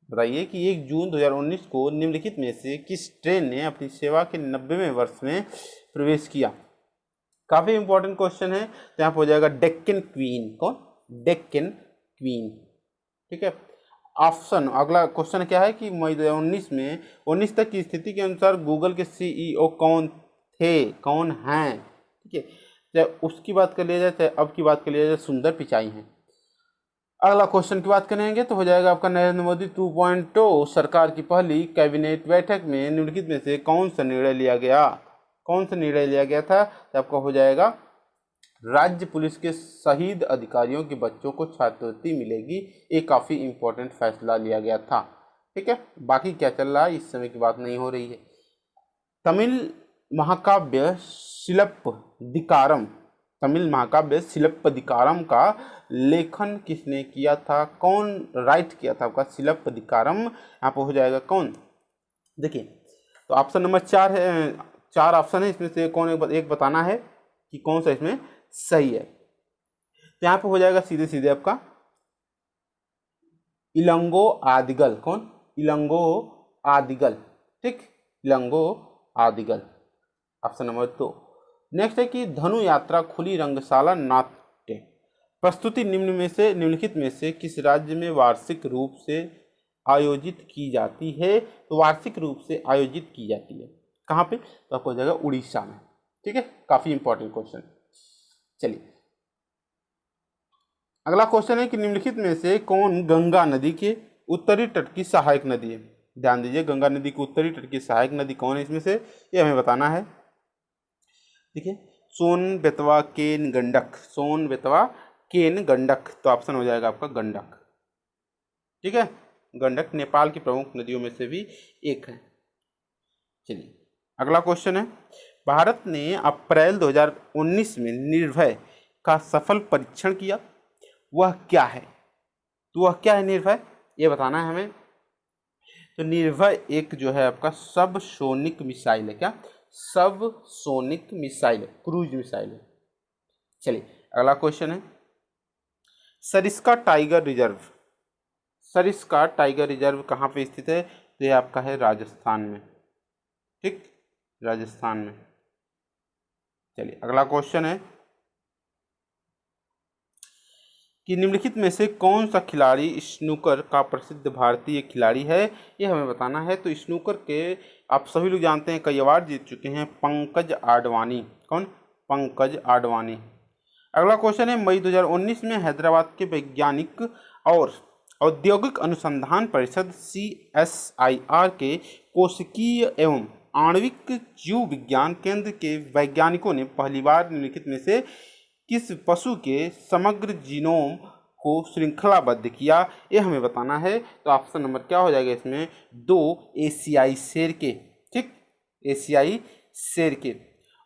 बताइए कि 1 जून 2019 को निम्नलिखित में से किस ट्रेन ने अपनी सेवा के 90वें वर्ष में प्रवेश किया? काफी इंपॉर्टेंट क्वेश्चन है। तो यहाँ पर हो जाएगा डेक्कन क्वीन। कौन? डेक्कन क्वीन। ठीक है। ऑप्शन, अगला क्वेश्चन क्या है कि मई 2019 में 19 तक की स्थिति के अनुसार गूगल के सीईओ कौन थे, कौन हैं? ठीक है, चाहे उसकी बात कर लिया जाए, चाहे अब की बात कर लिया जाए, सुंदर पिचाई हैं। अगला क्वेश्चन की बात करेंगे तो हो जाएगा आपका नरेंद्र मोदी 2.0 सरकार की पहली कैबिनेट बैठक में निम्नलिखित में से कौन सा निर्णय लिया गया? कौन सा निर्णय लिया गया था? तो आपका हो जाएगा राज्य पुलिस के शहीद अधिकारियों के बच्चों को छात्रवृत्ति मिलेगी। एक काफ़ी इंपॉर्टेंट फैसला लिया गया था। ठीक है, बाकी क्या चल रहा है इस समय की बात नहीं हो रही है। तमिल महाकाव्य शिलप्पदिकारम, तमिल महाकाव्य शिलप्पदिकारम का लेखन किसने किया था? कौन राइट किया था आपका शिलप्पदिकारम? यहाँ पर हो जाएगा कौन? देखिए तो ऑप्शन नंबर 4 है, 4 ऑप्शन है, इसमें से कौन एक बताना है कि कौन सा इसमें सही है। तो यहाँ पे हो जाएगा सीधे सीधे आपका इलंगो आदिगल। कौन? इलंगो आदिगल। ठीक, इलंगो आदिगल, ऑप्शन नंबर 2। नेक्स्ट है कि धनु यात्रा खुली रंगशाला नाट्य प्रस्तुति निम्नलिखित में से किस राज्य में वार्षिक रूप से आयोजित की जाती है? तो वार्षिक रूप से आयोजित की जाती है। कहाँ पे? तो आपको हो जाएगा उड़ीसा में। ठीक है, काफी इंपॉर्टेंट क्वेश्चन। चलिए अगला क्वेश्चन है कि निम्नलिखित में से कौन गंगा नदी के उत्तरी तट की सहायक नदी है? ध्यान दीजिए, गंगा नदी की उत्तरी तट की सहायक नदी कौन है इसमें से, ये हमें बताना है। देखिए, सोन, बेतवा, केन, गंडक। सोन, बेतवा, केन, गंडक। तो ऑप्शन हो जाएगा आपका गंडक। ठीक है, गंडक नेपाल की प्रमुख नदियों में से भी एक है। चलिए अगला क्वेश्चन है, भारत ने अप्रैल 2019 में निर्भय का सफल परीक्षण किया, वह क्या है? तो वह क्या है निर्भय, ये बताना है हमें। तो निर्भय एक जो है आपका सब सोनिक मिसाइल है। क्या? सब सोनिक मिसाइल है, क्रूज मिसाइल है। चलिए अगला क्वेश्चन है, Sariska tiger reserve. Sariska tiger reserve कहाँ पे स्थित है? तो ये आपका है राजस्थान में। ठीक, राजस्थान में। चलिए अगला क्वेश्चन है कि निम्नलिखित में से कौन सा खिलाड़ी स्नूकर का प्रसिद्ध भारतीय खिलाड़ी है, ये हमें बताना है। तो स्नूकर के आप सभी लोग जानते हैं, कई अवार्ड जीत चुके हैं, पंकज आडवाणी। कौन? पंकज आडवाणी। अगला क्वेश्चन है, मई 2019 में हैदराबाद के वैज्ञानिक और औद्योगिक अनुसंधान परिषद CSIR के कोशिकीय एवं आणविक जीव विज्ञान केंद्र के वैज्ञानिकों ने पहली बार निम्नलिखित में से किस पशु के समग्र जीनोम को श्रृंखलाबद्ध किया, ये हमें बताना है। तो ऑप्शन नंबर क्या हो जाएगा इसमें? 2 एशियाई शेर के। ठीक, एशियाई शेर के।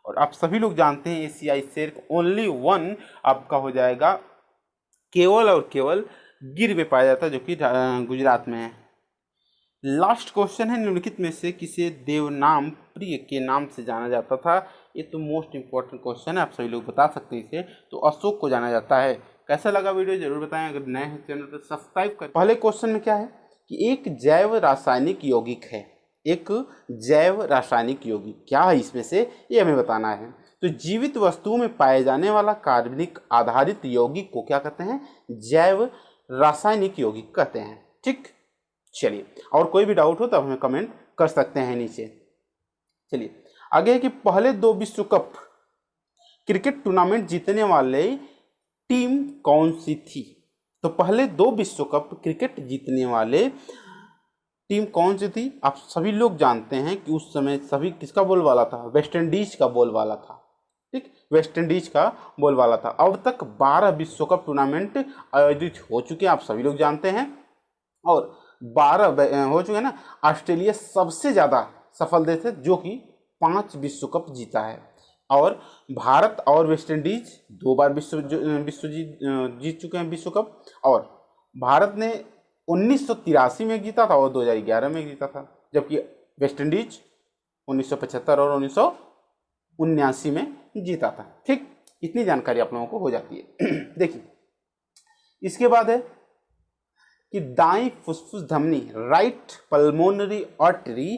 और आप सभी लोग जानते हैं एशियाई शेर को ओनली वन आपका हो जाएगा केवल और केवल गिर में पाया जाता है, जो कि गुजरात में है। लास्ट क्वेश्चन है, निम्नलिखित में से किसे देवनाम प्रिय के नाम से जाना जाता था? ये तो मोस्ट इंपॉर्टेंट क्वेश्चन है, आप सभी लोग बता सकते हैं इसे। तो अशोक को जाना जाता है। कैसा लगा वीडियो जरूर बताएं, अगर नए हैं चैनल तो सब्सक्राइब करें। पहले क्वेश्चन में क्या है कि एक जैव रासायनिक यौगिक है, एक जैव रासायनिक यौगिक क्या है इसमें से, ये हमें बताना है। तो जीवित वस्तुओं में पाए जाने वाला कार्बनिक आधारित यौगिक को क्या कहते हैं? जैव रासायनिक यौगिक कहते हैं। ठीक, चलिए और कोई भी डाउट हो तो हमें कमेंट कर सकते हैं नीचे। चलिए आगे है कि पहले 2 विश्व कप क्रिकेट टूर्नामेंट जीतने वाले टीम कौन सी थी? तो पहले 2 विश्व कप क्रिकेट जीतने वाले टीम कौन सी थी? आप सभी लोग जानते हैं कि उस समय सभी किसका बोलबाला था? वेस्ट इंडीज का बोलबाला था। ठीक, वेस्ट इंडीज का बोलबाला था। अब तक 12 विश्व कप टूर्नामेंट आयोजित हो चुके हैं, आप सभी लोग जानते हैं, और 12 हो चुके हैं ना। ऑस्ट्रेलिया सबसे ज़्यादा सफल देश है, जो कि 5 विश्व कप जीता है, और भारत और वेस्ट इंडीज 2 बार विश्व जीत चुके हैं विश्व कप। और भारत ने 1983 में जीता था और 2011 में जीता था, जबकि वेस्ट इंडीज 1975 और 1979 में जीता था। ठीक, इतनी जानकारी आप लोगों को हो जाती है। देखिए इसके बाद है कि दाई फुसफुस धमनी राइट पल्मोनरी आर्टरी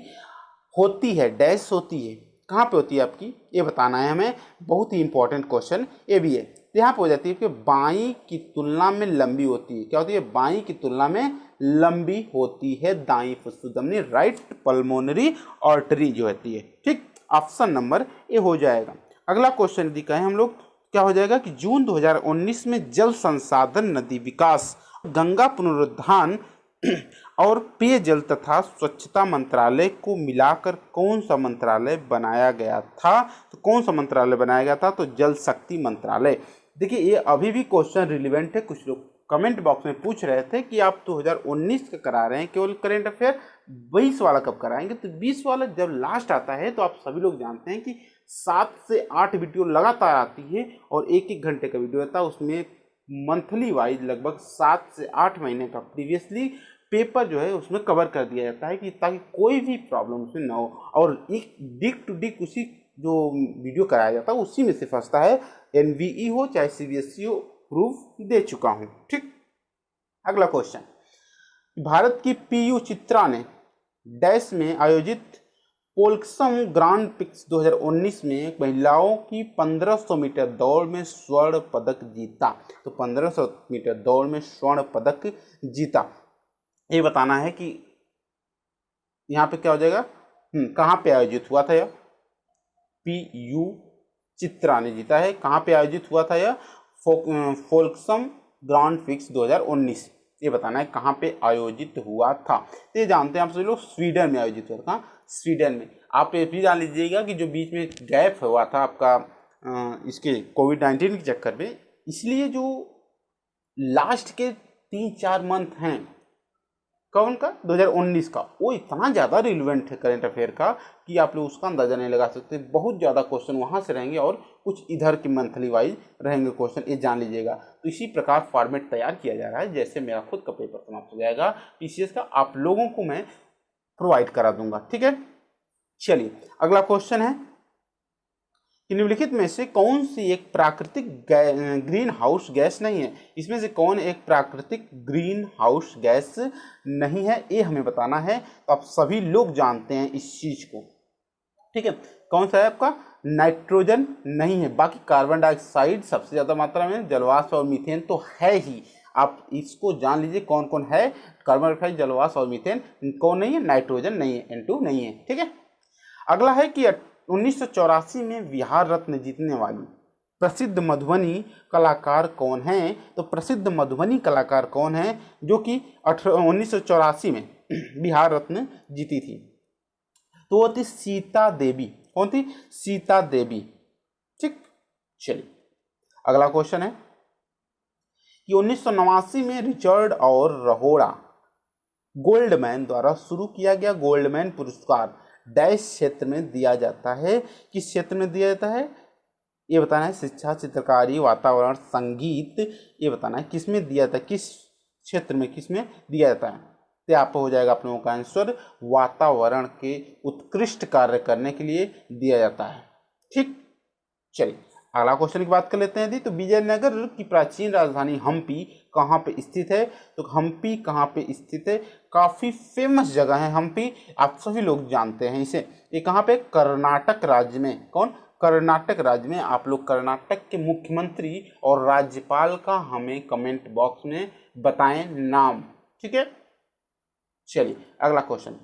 होती है, डैश होती है, कहाँ पे होती है आपकी, ये बताना है हमें। बहुत ही इंपॉर्टेंट क्वेश्चन ये भी है। यहाँ पे हो जाती है कि बाई की तुलना में लंबी होती है। क्या होती है? बाई की तुलना में लंबी होती है दाई फुसफुस धमनी, राइट पल्मोनरी आर्टरी जो होती है। ठीक, ऑप्शन नंबर ए हो जाएगा। अगला क्वेश्चन यदि कहें हम लोग, क्या हो जाएगा कि जून 2019 में जल संसाधन, नदी विकास, गंगा पुनरुद्धार और पेयजल तथा स्वच्छता मंत्रालय को मिलाकर कौन सा मंत्रालय बनाया गया था? तो कौन सा मंत्रालय बनाया गया था? तो जल शक्ति मंत्रालय। देखिए ये अभी भी क्वेश्चन रिलेवेंट है। कुछ लोग कमेंट बॉक्स में पूछ रहे थे कि आप 2019 का करा रहे हैं केवल करेंट अफेयर, 20 वाला कब कराएंगे? तो 20 वाला जब लास्ट आता है तो आप सभी लोग जानते हैं कि 7 से 8 वीडियो लगातार आती है और 1-1 घंटे का वीडियो आता है। उसमें मंथली वाइज लगभग 7 से 8 महीने का प्रीवियसली पेपर जो है उसमें कवर कर दिया जाता है, कि ताकि कोई भी प्रॉब्लम उसमें ना हो। और एक डिक टू डिक उसी जो वीडियो कराया जाता है उसी में से फंसता है, NVE हो चाहे CBSE हो, प्रूफ दे चुका हूँ। ठीक, अगला क्वेश्चन, भारत की PU चित्रा ने डैश में आयोजित पोल्क्सम ग्रांड पिक्स 2019 में महिलाओं की 1500 मीटर दौड़ में स्वर्ण पदक जीता। तो 1500 मीटर दौड़ में स्वर्ण पदक जीता, ये बताना है कि यहाँ पे क्या हो जाएगा? कहाँ पे आयोजित हुआ था यह? PU चित्रा ने जीता है। कहाँ पे आयोजित हुआ था यह? फोल्क्सम ग्रांड फिक्स 2019, ये बताना है कहाँ पे आयोजित हुआ था। तो ये जानते हैं आप सभी लोग, स्वीडन में आयोजित हुआ था। स्वीडन में। आप ये भी जान लीजिएगा कि जो बीच में गैप हुआ था आपका इसके कोविड-19 के चक्कर में, इसलिए जो लास्ट के 3-4 मंथ हैं कौन का 2019 का, वो इतना ज़्यादा रिलेवेंट है करंट अफेयर का कि आप लोग उसका अंदाजा नहीं लगा सकते। बहुत ज़्यादा क्वेश्चन वहाँ से रहेंगे और कुछ इधर के मंथली वाइज रहेंगे क्वेश्चन, ये जान लीजिएगा। तो इसी प्रकार फॉर्मेट तैयार किया जा रहा है, जैसे मेरा खुद का पेपर समाप्त हो जाएगा PCS का आप लोगों को मैं प्रोवाइड करा दूंगा। ठीक है, चलिए अगला क्वेश्चन है कि निम्नलिखित में से कौन सी एक प्राकृतिक ग्रीन हाउस गैस नहीं है? इसमें से कौन एक प्राकृतिक ग्रीन हाउस गैस नहीं है, ये हमें बताना है। तो आप सभी लोग जानते हैं इस चीज को। ठीक है, कौन सा है आपका? नाइट्रोजन नहीं है। बाकी कार्बन डाइऑक्साइड सबसे ज्यादा मात्रा में, जलवाष्प और मीथेन तो है ही। आप इसको जान लीजिए कौन कौन है। कार्बन डाइऑक्साइड, जलवाष्प और मीथेन कौन नहीं है? नाइट्रोजन नहीं है, N2 नहीं है। ठीक है, अगला है कि 1984 में बिहार रत्न जीतने वाली प्रसिद्ध मधुबनी कलाकार कौन है? तो प्रसिद्ध मधुबनी कलाकार कौन है जो कि 1984 में बिहार रत्न जीती थी? तो वो थी सीता देवी। कौन थी? सीता देवी। ठीक, चलिए अगला क्वेश्चन है कि 1989 में रिचर्ड और रहोड़ा गोल्डमैन द्वारा शुरू किया गया गोल्डमैन पुरस्कार डैश क्षेत्र में दिया जाता है? किस क्षेत्र में दिया जाता है ये बताना है। शिक्षा, चित्रकारी, वातावरण, संगीत, ये बताना है किस में दिया जाता है, किस क्षेत्र में, किस में दिया जाता है। तो आप हो जाएगा आप लोगों का आंसर वातावरण के उत्कृष्ट कार्य करने के लिए दिया जाता है। ठीक, चलिए अगला क्वेश्चन की बात कर लेते हैं। तो विजयनगर की प्राचीन राजधानी हम्पी कहाँ पे स्थित है? तो हम्पी कहाँ पे स्थित है? काफी फेमस जगह है हम्पी, आप सभी लोग जानते हैं इसे। ये कहाँ पे? कर्नाटक राज्य में। कौन? कर्नाटक राज्य में। आप लोग कर्नाटक के मुख्यमंत्री और राज्यपाल का हमें कमेंट बॉक्स में बताएं नाम। ठीक है, चलिए अगला क्वेश्चन।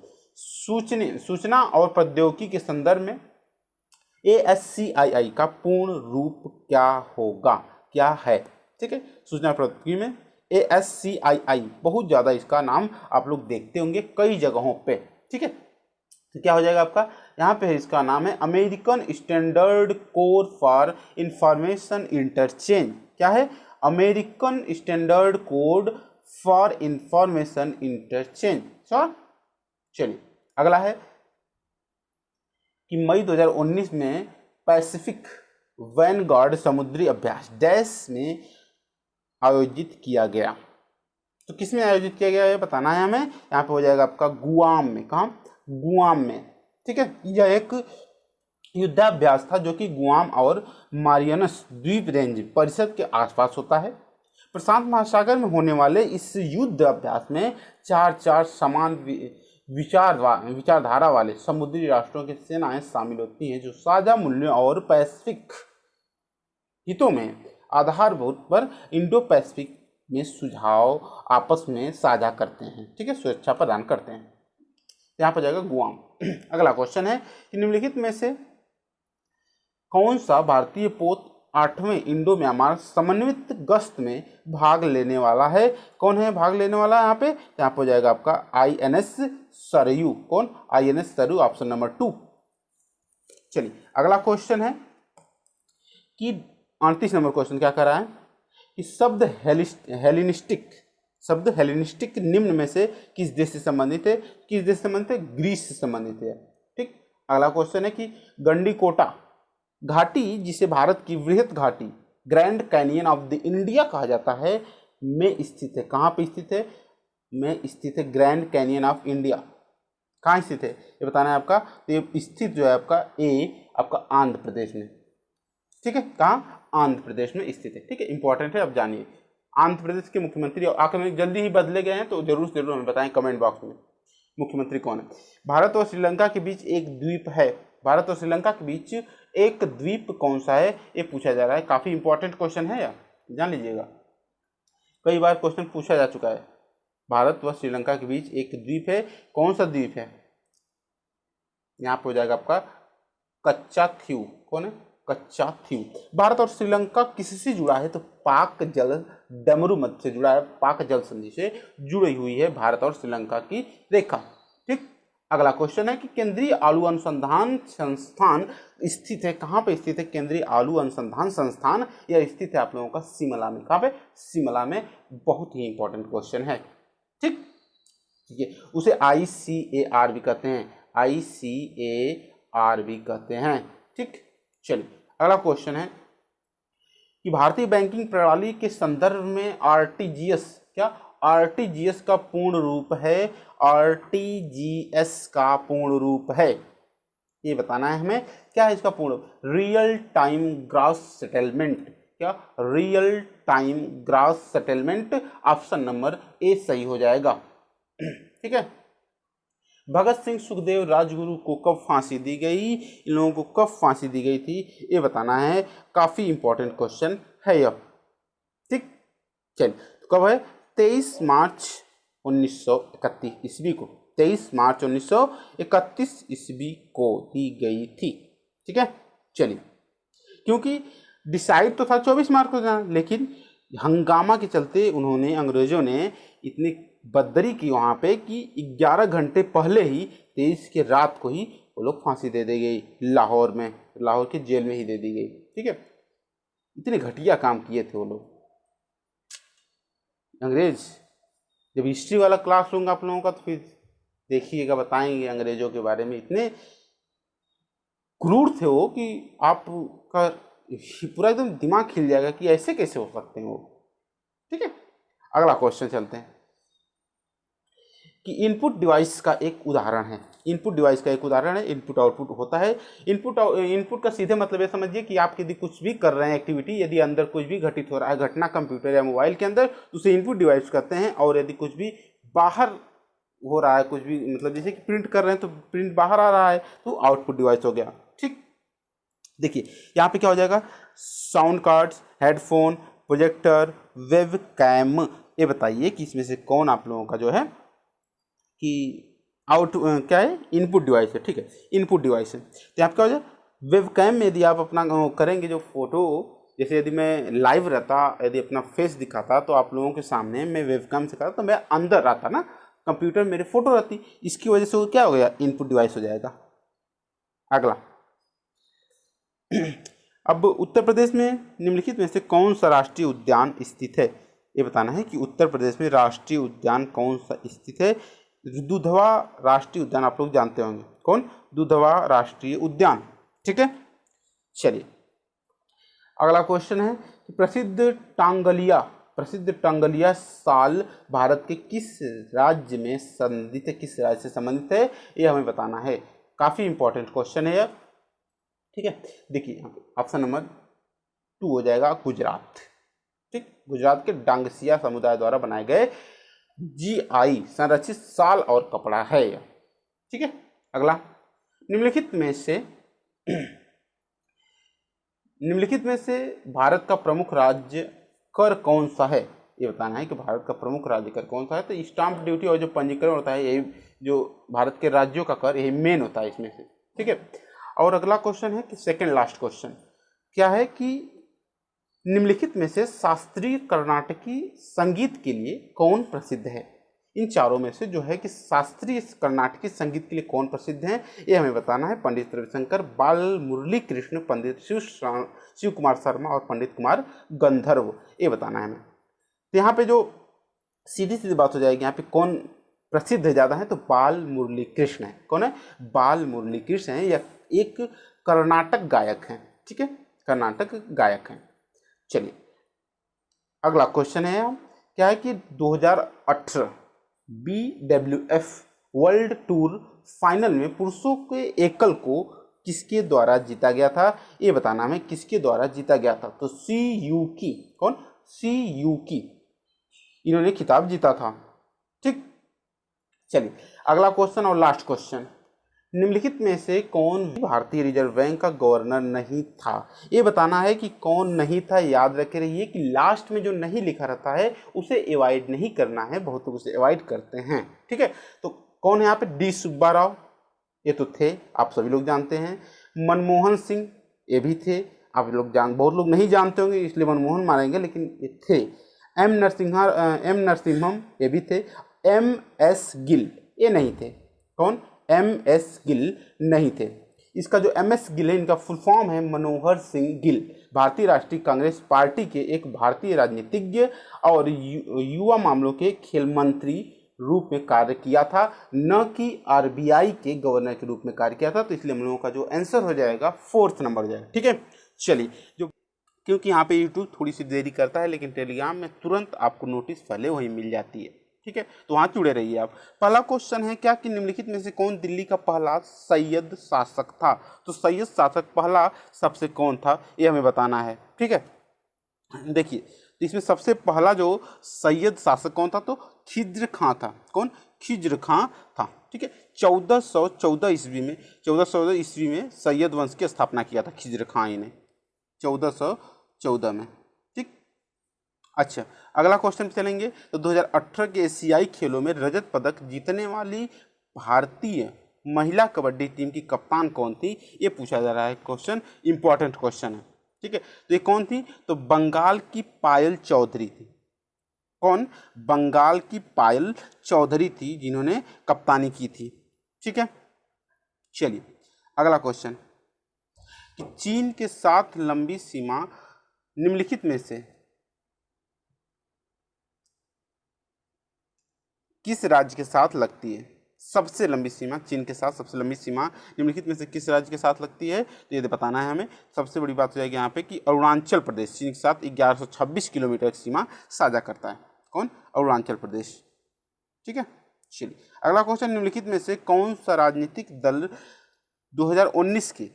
सूचना और प्रौद्योगिकी के संदर्भ में ASCII का पूर्ण रूप क्या होगा, क्या है? ठीक है, सूचना प्रौद्योगिकी में ASCII, बहुत ज्यादा इसका नाम आप लोग देखते होंगे कई जगहों पे। ठीक है, तो क्या हो जाएगा आपका? यहाँ पे इसका नाम है American standard code for information interchange. क्या है? American standard code for information interchange. चलिए अगला है कि मई 2019 में पैसिफिक वैनगार्ड समुद्री अभ्यास डैश में आयोजित किया गया। तो किस में आयोजित किया गया है बताना है हमें। यहाँ पे हो जाएगा आपका गुआम में। कहाँ? गुआम में। ठीक है, यह एक युद्धाभ्यास था जो कि गुआम और मारियनस द्वीप रेंज परिषद के आसपास होता है। प्रशांत महासागर में होने वाले इस युद्ध अभ्यास में चार समान विचारधारा वाले समुद्री राष्ट्रों की सेनाएं शामिल होती हैं जो साझा मूल्यों और पैसिफिक हितों में आधारभूत पर इंडो पैसिफिक में सुझाव आपस में साझा करते हैं। ठीक है, सुरक्षा प्रदान करते हैं। यहाँ पर जाएगा गुआम। अगला क्वेश्चन है कि निम्नलिखित में से कौन सा भारतीय पोत 8वें इंडो म्यांमार समन्वित गश्त में भाग लेने वाला है? कौन है भाग लेने वाला यहाँ पे? यहाँ पे हो जाएगा आपका INS सरयू। कौन? INS Saryu, option number 2। चलिए अगला क्वेश्चन है कि 38 नंबर क्वेश्चन क्या कर रहा है कि शब्द हेलेनिस्टिक निम्न में से किस देश से संबंधित है? किस देश से संबंधित है? ग्रीस से संबंधित है। ठीक, अगला क्वेश्चन है कि गंडीकोटा घाटी, जिसे भारत की वृहत घाटी grand canyon of the India कहा जाता है, में स्थित है। कहाँ पे स्थित है? में स्थित है ग्रैंड कैनियन ऑफ इंडिया। कहाँ स्थित है ये बताना है आपका। तो ये स्थित जो है आपका आपका आंध्र प्रदेश में। ठीक है, कहाँ? आंध्र प्रदेश में स्थित है। ठीक है, इंपॉर्टेंट है, अब जानिए। आंध्र प्रदेश के मुख्यमंत्री आखिर में जल्दी ही बदले गए हैं, तो जरूर हमें बताएं कमेंट बॉक्स में मुख्यमंत्री कौन है। भारत और श्रीलंका के बीच एक द्वीप है। भारत और श्रीलंका के बीच एक द्वीप कौन सा है ये पूछा जा रहा है। काफी इंपॉर्टेंट क्वेश्चन है यार, जान लीजिएगा, कई बार क्वेश्चन पूछा जा चुका है। भारत व श्रीलंका के बीच एक द्वीप है, कौन सा द्वीप है? यहाँ पे हो जाएगा आपका कच्चा थ्यू। कौन है? कच्चा थ्यू। भारत और श्रीलंका किससे जुड़ा है? तो पाक जल डमरू मध्य से जुड़ा है, पाक जल संधि से जुड़ी हुई है भारत और श्रीलंका की रेखा। ठीक, अगला क्वेश्चन है कि केंद्रीय आलू अनुसंधान संस्थान स्थित है, कहाँ पे स्थित है? केंद्रीय आलू अनुसंधान संस्थान यह स्थित है आप लोगों का शिमला में। कहाँ पे? शिमला में। बहुत ही इंपॉर्टेंट क्वेश्चन है। ठीक है, उसे ICAR भी कहते हैं, ICAR भी कहते हैं। ठीक, चलिए अगला क्वेश्चन है कि भारतीय बैंकिंग प्रणाली के संदर्भ में RTGS, क्या RTGS का पूर्ण रूप है? RTGS का पूर्ण रूप है, ये बताना है हमें। क्या है इसका पूर्ण? Real time gross settlement. क्या? Real time gross settlement. Option number A सही हो जाएगा। ठीक है, भगत सिंह, सुखदेव, राजगुरु को कब फांसी दी गई? इन लोगों को कब फांसी दी गई थी, ये बताना है। काफी इंपॉर्टेंट क्वेश्चन है यह। ठीक, चलिए तो कब है? 23 मार्च 1931 ईस्वी को, 23 मार्च 1931 ईस्वी को दी गई थी। ठीक है, चलिए क्योंकि डिसाइड तो था 24 मार्च को जाना, लेकिन हंगामा के चलते उन्होंने, अंग्रेजों ने इतनी बदरी की वहाँ पे कि 11 घंटे पहले ही 23 की रात को ही वो लोग फांसी दे दी गई लाहौर में, लाहौर के जेल में ही दे दी गई। ठीक है, इतने घटिया काम किए थे वो लोग अंग्रेज। जब हिस्ट्री वाला क्लास लूँगा आप लोगों का तो फिर देखिएगा, बताएंगे अंग्रेजों के बारे में। इतने क्रूर थे वो कि आपका पूरा एकदम दिमाग खिल जाएगा कि ऐसे कैसे हो सकते हैं वो। ठीक है, अगला क्वेश्चन चलते हैं कि इनपुट डिवाइस का एक उदाहरण है। इनपुट डिवाइस का एक उदाहरण है, इनपुट आउटपुट होता है। इनपुट का सीधे मतलब ये समझिए कि आप यदि कुछ भी कर रहे हैं एक्टिविटी, यदि अंदर कुछ भी घटित हो रहा है घटना कंप्यूटर या मोबाइल के अंदर, तो उसे इनपुट डिवाइस कहते हैं। और यदि कुछ भी बाहर हो रहा है, कुछ भी मतलब जैसे कि प्रिंट कर रहे हैं तो प्रिंट बाहर आ रहा है तो आउटपुट डिवाइस हो गया। ठीक, देखिए यहाँ पे क्या हो जाएगा? Sound cards, headphone, projector, webcam. ये बताइए कि इसमें से कौन आप लोगों का जो है कि क्या है? इनपुट डिवाइस है। ठीक है, इनपुट डिवाइस है। तो यहाँ पे क्या हो जाए? वेब कैम में यदि आप अपना करेंगे जो फोटो, जैसे यदि मैं लाइव रहता, यदि अपना फेस दिखाता तो आप लोगों के सामने मैं वेब कैम से करता तो मैं अंदर आता ना, कंप्यूटर मेरे फोटो रहती, इसकी वजह से वो क्या हो गया? इनपुट डिवाइस हो जाएगा। अगला अब उत्तर प्रदेश में निम्नलिखित में से कौन सा राष्ट्रीय उद्यान स्थित है? ये बताना है कि उत्तर प्रदेश में राष्ट्रीय उद्यान कौन सा स्थित है। दुधवा राष्ट्रीय उद्यान आप लोग जानते होंगे। कौन? दुधवा राष्ट्रीय उद्यान। ठीक है, चलिए अगला क्वेश्चन है कि प्रसिद्ध टांगलिया साल भारत के किस राज्य में संबंधित है, किस राज्य से संबंधित है, ये हमें बताना है। काफी इंपॉर्टेंट क्वेश्चन है यह। ठीक है, देखिए यहाँ पे ऑप्शन नंबर 2 हो जाएगा गुजरात। ठीक, गुजरात के डांगसिया समुदाय द्वारा बनाए गए GI संरक्षित साल और कपड़ा है यह। ठीक है, अगला निम्नलिखित में से भारत का प्रमुख राज्य कर कौन सा है? ये बताना है कि भारत का प्रमुख राज्य कर कौन सा है। तो स्टाम्प ड्यूटी और जो पंजीकरण होता है, यही जो भारत के राज्यों का कर, यही मेन होता है इसमें से। ठीक है, और अगला क्वेश्चन है कि सेकंड लास्ट क्वेश्चन क्या है कि निम्नलिखित में से शास्त्रीय कर्नाटकी संगीत के लिए कौन प्रसिद्ध है? इन चारों में से जो है कि शास्त्रीय कर्नाटकी संगीत के लिए कौन प्रसिद्ध है, ये हमें बताना है। पंडित रविशंकर, बाल मुरली कृष्ण, पंडित शिव कुमार शर्मा और पंडित कुमार गंधर्व, ये बताना है हमें। तो यहाँ पे जो सीधी सीधी बात हो जाएगी, यहाँ पे कौन प्रसिद्ध है ज़्यादा है, तो बाल मुरली कृष्ण है। कौन है? बाल मुरली कृष्ण है। यह एक कर्नाटक गायक हैं। ठीक है, कर्नाटक गायक हैं। चलिए अगला क्वेश्चन है क्या है कि 2018 BWF वर्ल्ड टूर फाइनल में पुरुषों के एकल को किसके द्वारा जीता गया था, ये बताना हमें। किसके द्वारा जीता गया था? तो सीयूकी। कौन? सीयूकी, इन्होंने खिताब जीता था। ठीक, चलिए अगला क्वेश्चन और लास्ट क्वेश्चन, निम्नलिखित में से कौन भारतीय रिजर्व बैंक का गवर्नर नहीं था? ये बताना है कि कौन नहीं था। याद रखे रहिए कि लास्ट में जो नहीं लिखा रहता है उसे अवॉइड नहीं करना है, बहुत लोग उसे अवॉइड करते हैं। ठीक है, तो कौन है यहाँ पे? डी सुब्बा राव, ये तो थे, आप सभी लोग जानते हैं। मनमोहन सिंह, ये भी थे, आप लोग बहुत लोग नहीं जानते होंगे इसलिए मनमोहन मानेंगे, लेकिन ये थे। एम नरसिम्हम, ये भी थे। एम एस गिल, ये नहीं थे। कौन? एम एस गिल नहीं थे। इसका जो एम एस गिल है, इनका फुल फॉर्म है मनोहर सिंह गिल। भारतीय राष्ट्रीय कांग्रेस पार्टी के एक भारतीय राजनीतिज्ञ और युवा मामलों के खेल मंत्री रूप में कार्य किया था, न कि आरबीआई के गवर्नर के रूप में कार्य किया था। तो इसलिए हम लोगों का जो आंसर हो जाएगा 4th नंबर हो जाएगा। ठीक है, चलिए, जो क्योंकि यहाँ पे यूट्यूब थोड़ी सी देरी करता है, लेकिन टेलीग्राम में तुरंत आपको नोटिस पहले वही मिल जाती है। ठीक है, तो वहाँ जुड़े रहिए आप। पहला क्वेश्चन है, क्या कि निम्नलिखित में से कौन दिल्ली का पहला सैयद शासक था? तो सैयद शासक पहला सबसे कौन था, ये हमें बताना है। ठीक है, देखिए, तो इसमें सबसे पहला जो सैयद शासक कौन था? तो खिज्र खां था। कौन? खिज्र खां था। ठीक है, 1414 ईस्वी में, 1414 ईस्वी में सैयद वंश की स्थापना किया था खिज्र खां ने, 1414 में। ठीक, अच्छा, अगला क्वेश्चन चलेंगे। तो 2018 के एशियाई खेलों में रजत पदक जीतने वाली भारतीय महिला कबड्डी टीम की कप्तान कौन थी? ये पूछा जा रहा है क्वेश्चन, इंपॉर्टेंट क्वेश्चन है। ठीक है, तो ये कौन थी? तो बंगाल की पायल चौधरी थी। कौन? बंगाल की पायल चौधरी थी, जिन्होंने कप्तानी की थी। ठीक है, चलिए अगला क्वेश्चन, कि चीन के साथ लंबी सीमा निम्नलिखित में से किस राज्य के साथ लगती है? सबसे लंबी सीमा, चीन के साथ सबसे लंबी सीमा निम्नलिखित में से किस राज्य के साथ लगती है? तो ये बताना है हमें। सबसे बड़ी बात हो जाएगी यहाँ पे कि अरुणाचल प्रदेश चीन के साथ 1126 किलोमीटर की सीमा साझा करता है। कौन? अरुणाचल प्रदेश। ठीक है, चलिए अगला क्वेश्चन, निम्नलिखित में से कौन सा राजनीतिक दल 2019 के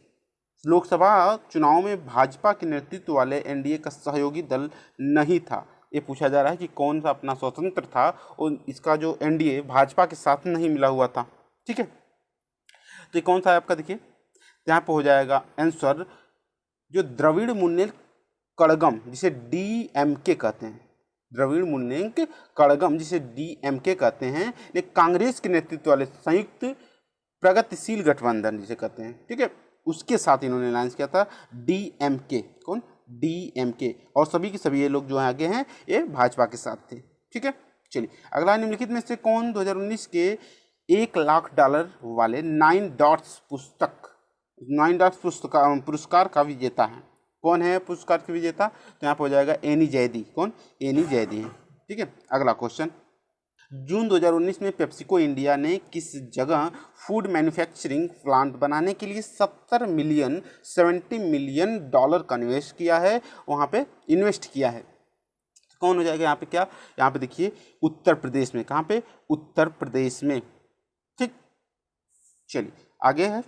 लोकसभा चुनाव में भाजपा के नेतृत्व वाले एनडीए का सहयोगी दल नहीं था? ये पूछा जा रहा है कि कौन सा अपना स्वतंत्र था और इसका जो एनडीए भाजपा के साथ नहीं मिला हुआ था। ठीक है, तो ये कौन सा है आपका? देखिए, यहाँ पे हो जाएगा आंसर जो द्रविड़ मुन्नेर कड़गम, जिसे डीएमके कहते हैं, द्रविड़ मुन्नेर कड़गम जिसे डीएमके कहते हैं, ये कांग्रेस के नेतृत्व वाले संयुक्त प्रगतिशील गठबंधन जिसे कहते हैं, ठीक है, उसके साथ इन्होंने अलायंस किया था, डीएमके। कौन? डीएमके। और सभी के सभी ये लोग जो आगे हैं ये भाजपा के साथ थे। ठीक है, चलिए अगला, निम्नलिखित में से कौन 2019 के $1,00,000 वाले 9 डॉट्स पुरस्कार का विजेता है? कौन है पुरस्कार के विजेता? तो यहाँ पर हो जाएगा एनी जैदी। कौन? एनी जैदी है। ठीक है, अगला क्वेश्चन, जून 2019 में पेप्सिको इंडिया ने किस जगह फूड मैन्युफैक्चरिंग प्लांट बनाने के लिए $70 मिलियन का निवेश किया है, वहाँ पे इन्वेस्ट किया है? तो कौन हो जाएगा यहाँ पे? क्या यहाँ पे देखिए, उत्तर प्रदेश में। कहाँ पे? उत्तर प्रदेश में। ठीक, चलिए आगे है,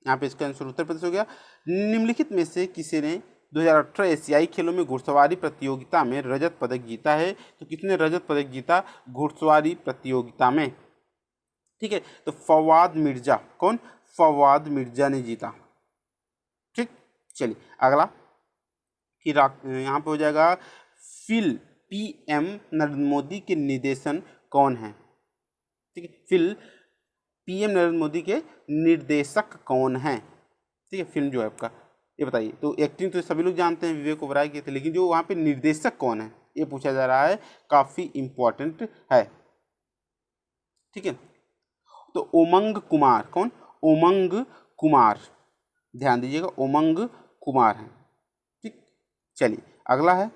यहाँ पे इसका आंसर उत्तर प्रदेश हो गया। निम्नलिखित में से किसी ने 2018 एशियाई खेलों में घुड़सवारी प्रतियोगिता में रजत पदक जीता है? तो किसने रजत पदक जीता घुड़सवारी प्रतियोगिता में? ठीक है, तो फवाद मिर्जा। कौन? फवाद मिर्जा ने जीता। ठीक, चलिए अगला, फिर यहाँ पे हो जाएगा फिल पीएम नरेंद्र मोदी के निर्देशन कौन है? ठीक है, फिल पीएम नरेंद्र मोदी के निर्देशक कौन है? ठीक है, फिल्म जो है आपका, ये बताइए। तो एक्टिंग तो सभी लोग जानते हैं, विवेक ओबराय किए थे, लेकिन जो वहाँ पे निर्देशक कौन है ये पूछा जा रहा है, काफ़ी इम्पोर्टेंट है। ठीक है, तो उमंग कुमार। कौन? उमंग कुमार, ध्यान दीजिएगा, उमंग कुमार है। ठीक, चलिए अगला है,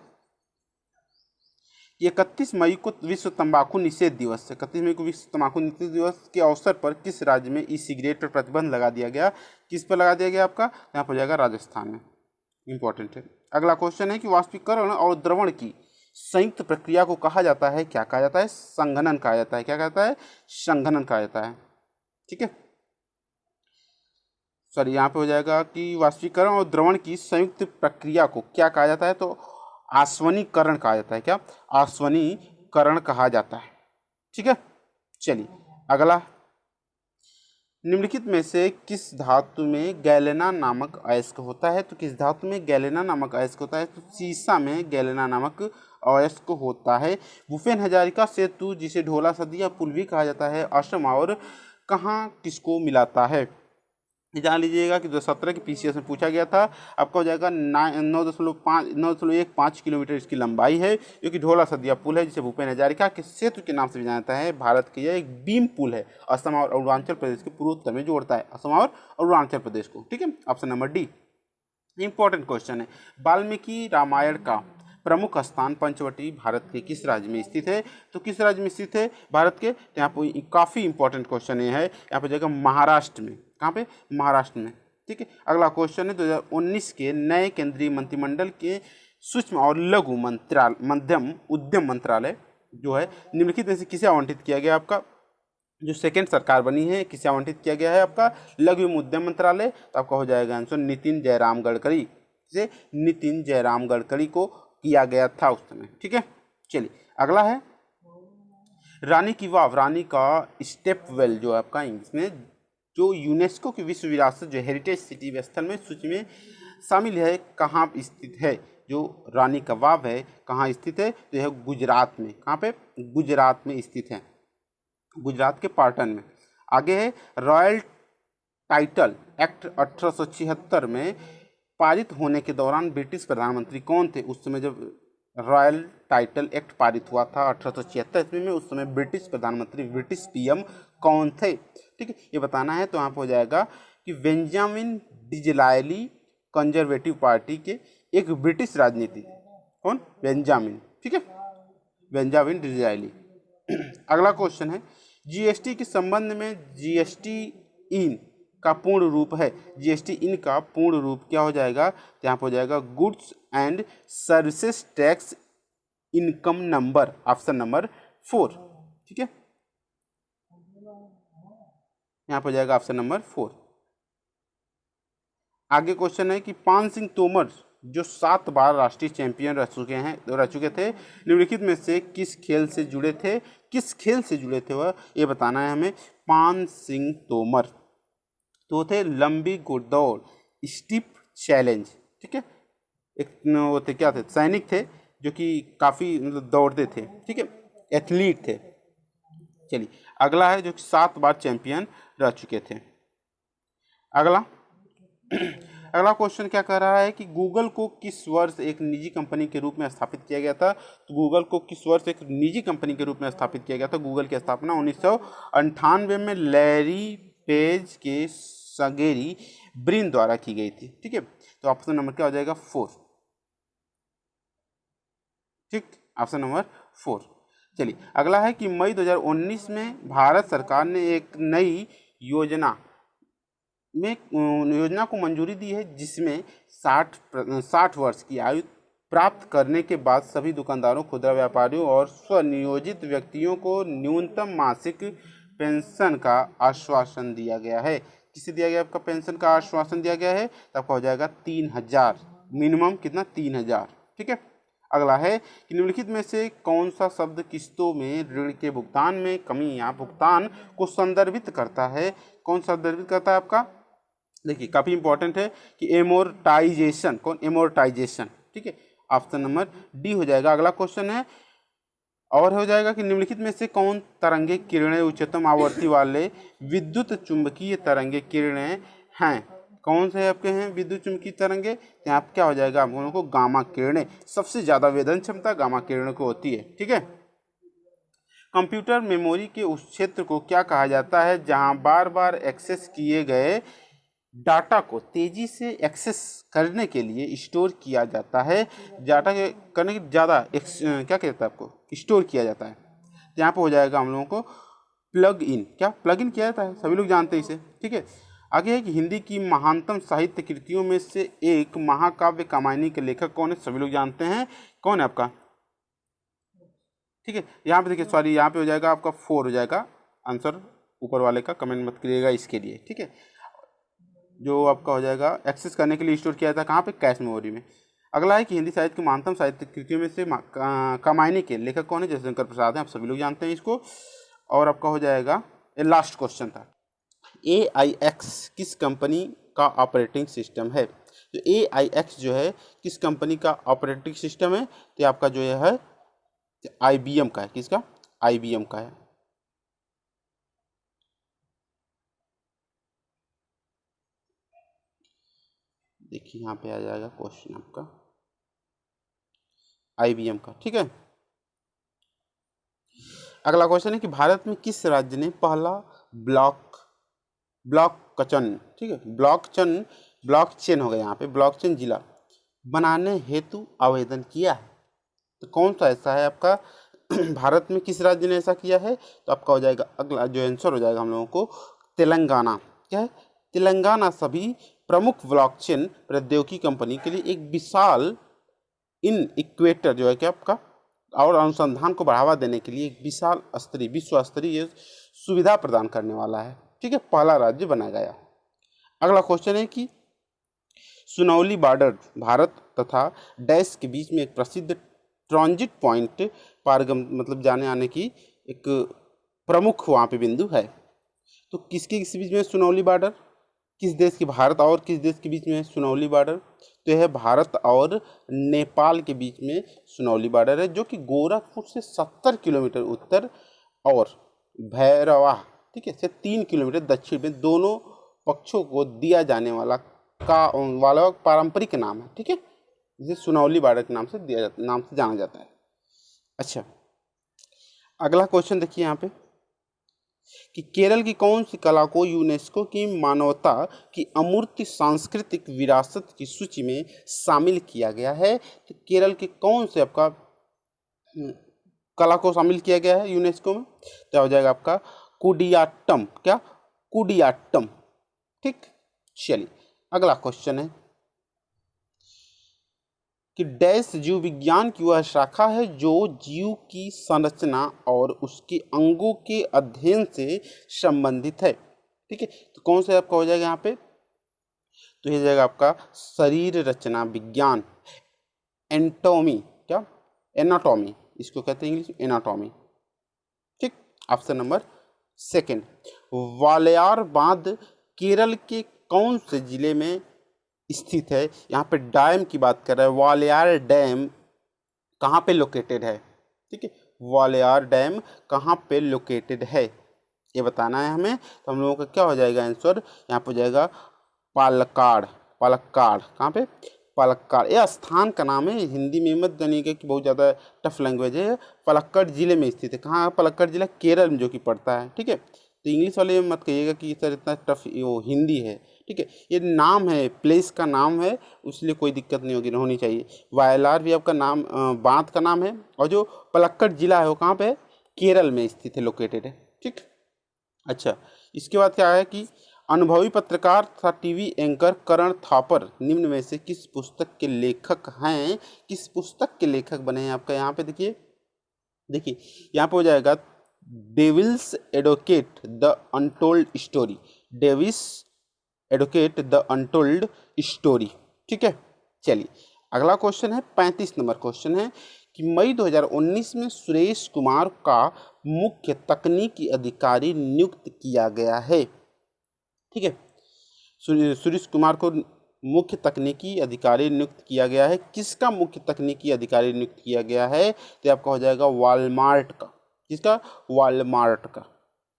31 मई को विश्व तंबाकू निषेध दिवस है। 31 मई को विश्व तंबाकू निषेध दिवस के अवसर पर किस राज्य में ई सिगरेट पर प्रतिबंध लगा दिया गया? किस पर लगा दिया गया आपका? यहाँ पर जाएगा राजस्थान में। इंपॉर्टेंट है। अगला क्वेश्चन है कि वाष्पीकरण और द्रवण की संयुक्त प्रक्रिया को कहा जाता है? क्या कहा जाता है? संघनन कहा जाता है। क्या कहता है? संघनन कहा जाता है। ठीक है, सॉरी, यहाँ पे हो जाएगा कि वाष्पीकरण और द्रवण की संयुक्त प्रक्रिया को क्या कहा जाता है? तो आसवनीकरण कहा जाता है। क्या? आसवनीकरण कहा जाता है। ठीक है, चलिए अगला, निम्नलिखित में से किस धातु में गैलेना नामक अयस्क होता है? तो किस धातु में गैलेना नामक अयस्क होता है? तो सीसा में गैलेना नामक अयस्क होता है। भूपेन हजारिका सेतु, जिसे ढोला सदिया पुल भी कहा जाता है, असम और कहाँ किसको मिलाता है? ये जान लीजिएगा कि 2017 के पीसीएस में पूछा गया था। आपका हो जाएगा 9.15 किलोमीटर इसकी लंबाई है, जो कि ढोला सदिया पुल है, जिसे भूपेन हजारिका के सेतु के नाम से भी जाना जाता है। भारत के यह एक बीम पुल है, असम और अरुणाचल प्रदेश के पूर्वोत्तर में जोड़ता है असम और अरुणाचल प्रदेश को। ठीक है, option number D important question है। वाल्मीकि रामायण का प्रमुख स्थान पंचवटी भारत के किस राज्य में स्थित है? तो किस राज्य में स्थित है भारत के? तो यहाँ पर काफ़ी इंपॉर्टेंट क्वेश्चन ये है, यहाँ पर जाएगा महाराष्ट्र में। कहाँ पे? महाराष्ट्र में। ठीक है, अगला क्वेश्चन है 2019 के नए केंद्रीय मंत्रिमंडल के सूक्ष्म और लघु मध्यम उद्यम मंत्रालय जो है निम्नलिखित में से किसे आवंटित किया गया? आपका जो सेकेंड सरकार बनी है किसे आवंटित किया गया है? आपका लघु उद्यम मंत्रालय। तो आपका हो जाएगा आंसर नितिन जयराम गडकरी से, नितिन जयराम गडकरी को किया गया था उस समय। ठीक है, चलिए अगला है रानी की वाव। रानी का स्टेप वेल जो आपका इंग्लिश में जो यूनेस्को की विश्व विरासत जो हेरिटेज सिटी स्थल में सूची में शामिल है, कहाँ स्थित है? जो रानी का वाव है कहाँ स्थित है? तो यह गुजरात में। कहाँ पे? गुजरात में स्थित है, गुजरात के पाटन में। आगे है रॉयल टाइटल एक्ट 1876 में पारित होने के दौरान ब्रिटिश प्रधानमंत्री कौन थे? उस समय जब रॉयल टाइटल एक्ट पारित हुआ था 1876 में, उस समय ब्रिटिश प्रधानमंत्री ब्रिटिश पीएम कौन थे? ठीक है, ये बताना है। तो यहाँ पर हो जाएगा कि बेंजामिन डिज़रायली कंजर्वेटिव पार्टी के एक ब्रिटिश राजनीतिक। कौन? बेंजामिन। ठीक है, बेंजामिन डिज़रायली। अगला क्वेश्चन है जीएसटी के संबंध में जीएसटी इन का पूर्ण रूप है। जीएसटी इन का पूर्ण रूप क्या हो जाएगा? तो यहाँ पर हो जाएगा goods and services tax income number, option number 4। ठीक है, यहाँ पर हो जाएगा ऑप्शन नंबर 4। आगे क्वेश्चन है कि पान सिंह तोमर जो 7 बार राष्ट्रीय चैंपियन रह चुके थे, निम्नलिखित में से किस खेल से जुड़े थे? किस खेल से जुड़े थे वह, ये बताना है हमें। पान सिंह तोमर तो थे लंबी घुड़दौड़, स्टीप चैलेंज। ठीक है, एक वो थे, क्या थे? सैनिक थे जो कि काफ़ी मतलब दौड़ते थे। ठीक है, एथलीट थे। चलिए अगला है जो कि 7 बार चैंपियन रह चुके थे। अगला अगला क्वेश्चन क्या कह रहा है कि गूगल को किस वर्ष एक निजी कंपनी के रूप में स्थापित किया गया था? तो गूगल को किस वर्ष एक निजी कंपनी के रूप में स्थापित किया गया था? गूगल की स्थापना 1998 में लैरी पेज के सगेरी ब्रिन द्वारा की गई थी। ठीक है, तो ऑप्शन नंबर क्या हो जाएगा? 4। ठीक, ऑप्शन नंबर 4। चलिए अगला है कि मई 2019 में भारत सरकार ने एक नई योजना को मंजूरी दी है, जिसमें 60 वर्ष की आयु प्राप्त करने के बाद सभी दुकानदारों, खुदरा व्यापारियों और स्वनियोजित व्यक्तियों को न्यूनतम मासिक पेंशन का आश्वासन दिया गया है। किसे दिया गया? आपका पेंशन का आश्वासन दिया गया है, तो आपका हो जाएगा 3000 मिनिमम। कितना? 3000। ठीक है, अगला है कि निम्नलिखित में से कौन सा शब्द किस्तों में ऋण के भुगतान में कमी या भुगतान को संदर्भित करता है? कौन संदर्भित करता है आपका? देखिए काफ़ी इंपॉर्टेंट है कि एमोर्टाइजेशन। कौन? एमोर्टाइजेशन। ठीक है, ऑप्शन नंबर डी हो जाएगा। अगला क्वेश्चन है और हो जाएगा कि निम्नलिखित में से कौन तरंगे किरणें उच्चतम आवृत्ति वाले विद्युत चुंबकीय तरंगे किरणें हैं? कौन से आपके हैं विद्युत चुंबकीय तरंगे? यहाँ पे क्या हो जाएगा? आप लोगों को गामा किरणें, सबसे ज़्यादा वेदन क्षमता गामा किरणों को होती है। ठीक है, कंप्यूटर मेमोरी के उस क्षेत्र को क्या कहा जाता है जहां बार बार एक्सेस किए गए डाटा को तेजी से एक्सेस करने के लिए स्टोर किया जाता है? डाटा के करने की ज़्यादा क्या कहता है आपको? स्टोर किया जाता है। यहाँ पे हो जाएगा हम लोगों को प्लग इन। क्या? प्लग इन किया जाता है, सभी लोग जानते हैं इसे। ठीक है, आगे है कि हिंदी की महानतम साहित्य कृतियों में से एक महाकाव्य कामायनी के लेखक कौन है? सभी लोग जानते हैं। कौन है आपका? ठीक है, यहाँ पे देखिए, सॉरी यहाँ पे हो जाएगा आपका 4 हो जाएगा आंसर। ऊपर वाले का कमेंट मत करिएगा इसके लिए। ठीक है, जो आपका हो जाएगा एक्सेस करने के लिए स्टोर किया था कहाँ पे? कैश मेमोरी में। अगला है कि हिंदी साहित्य की महानतम साहित्य कृतियों में से कामायनी के लेखक कौन है? जयशंकर प्रसाद हैं, आप सभी लोग जानते हैं इसको। और आपका हो जाएगा, ये लास्ट क्वेश्चन था, AIX किस कंपनी का ऑपरेटिंग सिस्टम है? तो AIX जो है किस कंपनी का ऑपरेटिंग सिस्टम है? तो आपका जो है IBM का है। किसका? IBM का है। देखिए यहाँ पे आ जाएगा क्वेश्चन आपका IBM का, ठीक है। अगला क्वेश्चन है कि भारत में किस राज्य ने पहला ब्लॉकचेन, ठीक है, ब्लॉकचेन हो गया यहाँ पे, ब्लॉकचेन जिला बनाने हेतु आवेदन किया है? तो कौन सा ऐसा है आपका भारत में किस राज्य ने ऐसा किया है? तो आपका हो जाएगा अगला जो आंसर हो जाएगा हम लोगों को तेलंगाना। क्या है? तेलंगाना सभी प्रमुख ब्लॉकचेन प्रौद्योगिकी कंपनी के लिए एक विशाल इन इक्वेटर जो है कि आपका और अनुसंधान को बढ़ावा देने के लिए एक विशाल स्तरीय विश्व स्तरीय सुविधा प्रदान करने वाला है, ठीक है, पहला राज्य बनाया गया। अगला क्वेश्चन है कि सुनौली बॉर्डर भारत तथा डैश के बीच में एक प्रसिद्ध ट्रांजिट पॉइंट पारगम मतलब जाने आने की एक प्रमुख वहाँ पे बिंदु है। तो किसके किस बीच में सुनौली बॉर्डर, किस देश की, भारत और किस देश के बीच में है सुनौली बॉर्डर? तो यह भारत और नेपाल के बीच में सुनौली बॉर्डर है, जो कि गोरखपुर से 70 किलोमीटर उत्तर और भैरवा, ठीक है, से 3 किलोमीटर दक्षिण में दोनों पक्षों को दिया जाने वाला पारंपरिक नाम है, ठीक है, जिसे सुनौली बॉर्डर के नाम से जाना जाता है। अच्छा, अगला क्वेश्चन देखिए यहाँ पे कि केरल की कौन सी कला को यूनेस्को की मानवता की अमूर्त सांस्कृतिक विरासत की सूची में शामिल किया गया है? तो केरल के कौन से आपका कला को शामिल किया गया है यूनेस्को में? तो हो जाएगा आपका कुडियाट्टम। क्या? कुडियाट्टम, ठीक। चलिए अगला क्वेश्चन है कि डैश जीव विज्ञान की वह शाखा है जो जीव की संरचना और उसके अंगों के अध्ययन से संबंधित है, ठीक है। तो कौन सा आपका हो जाएगा यहाँ पे? तो ये जाएगा आपका शरीर रचना विज्ञान, एंटोमी, क्या? एनाटॉमी, इसको कहते हैं इंग्लिश में एनाटॉमी, ठीक। Option number second. वालियार बांध केरल के कौन से जिले में स्थित है? यहाँ पे डैम की बात कर रहा है। वालियार डैम कहाँ पे लोकेटेड है, ठीक है, वालियार डैम कहाँ पे लोकेटेड है ये बताना है हमें। तो हम लोगों का क्या हो जाएगा आंसर? यहाँ पे हो जाएगा पालक्काड़। पालक्काड़ कहाँ पे? पालक्काड़। यह स्थान का नाम है, हिंदी में मत जानिएगा कि बहुत ज़्यादा टफ लैंग्वेज है। पलक्कड़ जिले में स्थित है। कहाँ है पलक्कड़ जिला? केरल में जो कि पड़ता है, ठीक है। तो इंग्लिश वाले में मत कहिएगा कि सर इतना टफ वो हिंदी है, ठीक है। ये नाम है, प्लेस का नाम है, इसलिए कोई दिक्कत नहीं होनी चाहिए। वायलार भी आपका नाम बांध का नाम है, और जो पलक्कड़ जिला है वो कहाँ पे है? केरल में स्थित है, लोकेटेड है, ठीक। अच्छा, इसके बाद क्या है कि अनुभवी पत्रकार तथा टीवी एंकर करण थापर निम्न में से किस पुस्तक के लेखक हैं? किस पुस्तक के लेखक बने हैं आपका? यहाँ पे देखिए यहाँ पे हो जाएगा devil's advocate the untold story. Davis advocate the untold story, ठीक है। चलिए अगला क्वेश्चन है, 35 नंबर क्वेश्चन है कि मई 2019 में सुरेश कुमार का मुख्य तकनीकी अधिकारी नियुक्त किया गया है, ठीक है। सुरेश कुमार को मुख्य तकनीकी अधिकारी नियुक्त किया गया है। किसका मुख्य तकनीकी अधिकारी नियुक्त किया गया है? तो आपका हो जाएगा वॉलमार्ट का। किसका? वॉलमार्ट का।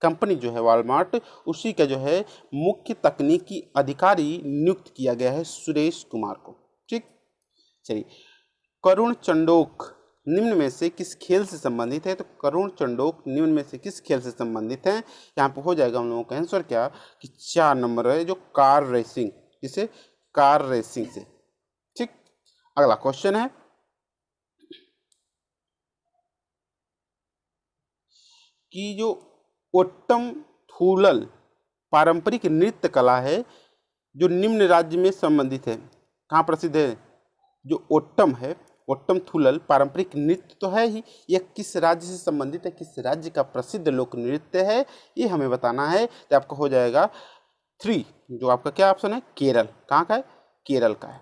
कंपनी जो है वॉलमार्ट, उसी का जो है मुख्य तकनीकी अधिकारी नियुक्त किया गया है सुरेश कुमार को, ठीक। चलिए, करुण चंडोक निम्न में से किस खेल से संबंधित है? तो करुण चंडोक निम्न में से किस खेल से संबंधित है? यहाँ पे हो जाएगा हम लोगों का आंसर क्या कि 4 नंबर है, जो कार रेसिंग, जिसे कार रेसिंग से, ठीक। अगला क्वेश्चन है कि जो ओट्टम थूलल पारंपरिक नृत्य कला है जो निम्न राज्य में संबंधित है, कहाँ प्रसिद्ध है? जो ओट्टम है, ओट्टम थूलल पारंपरिक नृत्य तो है ही, यह किस राज्य से संबंधित है? किस राज्य का प्रसिद्ध लोक नृत्य है, ये हमें बताना है। तो आपका हो जाएगा 3, जो आपका क्या ऑप्शन है? केरल। कहाँ का है? केरल का है,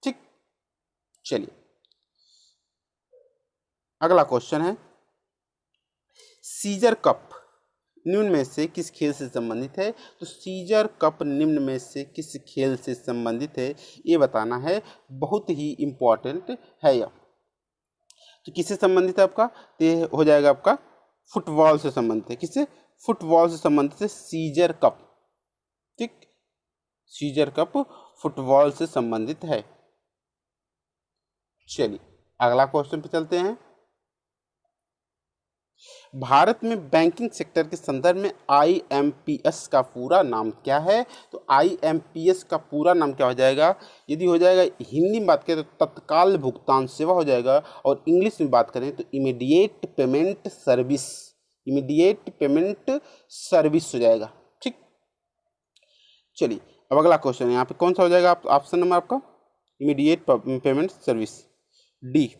ठीक। चलिए अगला क्वेश्चन है, सीजर कप निम्न में से किस खेल से संबंधित है? तो सीजर कप निम्न में से किस खेल से संबंधित है ये बताना है, बहुत ही इंपॉर्टेंट है यह। तो किससे संबंधित है आपका? तो ये हो जाएगा आपका फुटबॉल से संबंधित है। किससे? फुटबॉल से संबंधित है सीजर कप, ठीक। सीजर कप फुटबॉल से संबंधित है। चलिए अगला क्वेश्चन पे चलते हैं। भारत में बैंकिंग सेक्टर के संदर्भ में आईएमपीएस का पूरा नाम क्या है? तो आईएमपीएस का पूरा नाम क्या हो जाएगा? यदि हो जाएगा हिंदी में बात करें तो तत्काल भुगतान सेवा हो जाएगा, और इंग्लिश में बात करें तो immediate payment service, immediate payment service हो जाएगा। ठीक, चलिए अब अगला क्वेश्चन है, यहाँ पे कौन सा हो जाएगा ऑप्शन नंबर आपका? Immediate payment service, D.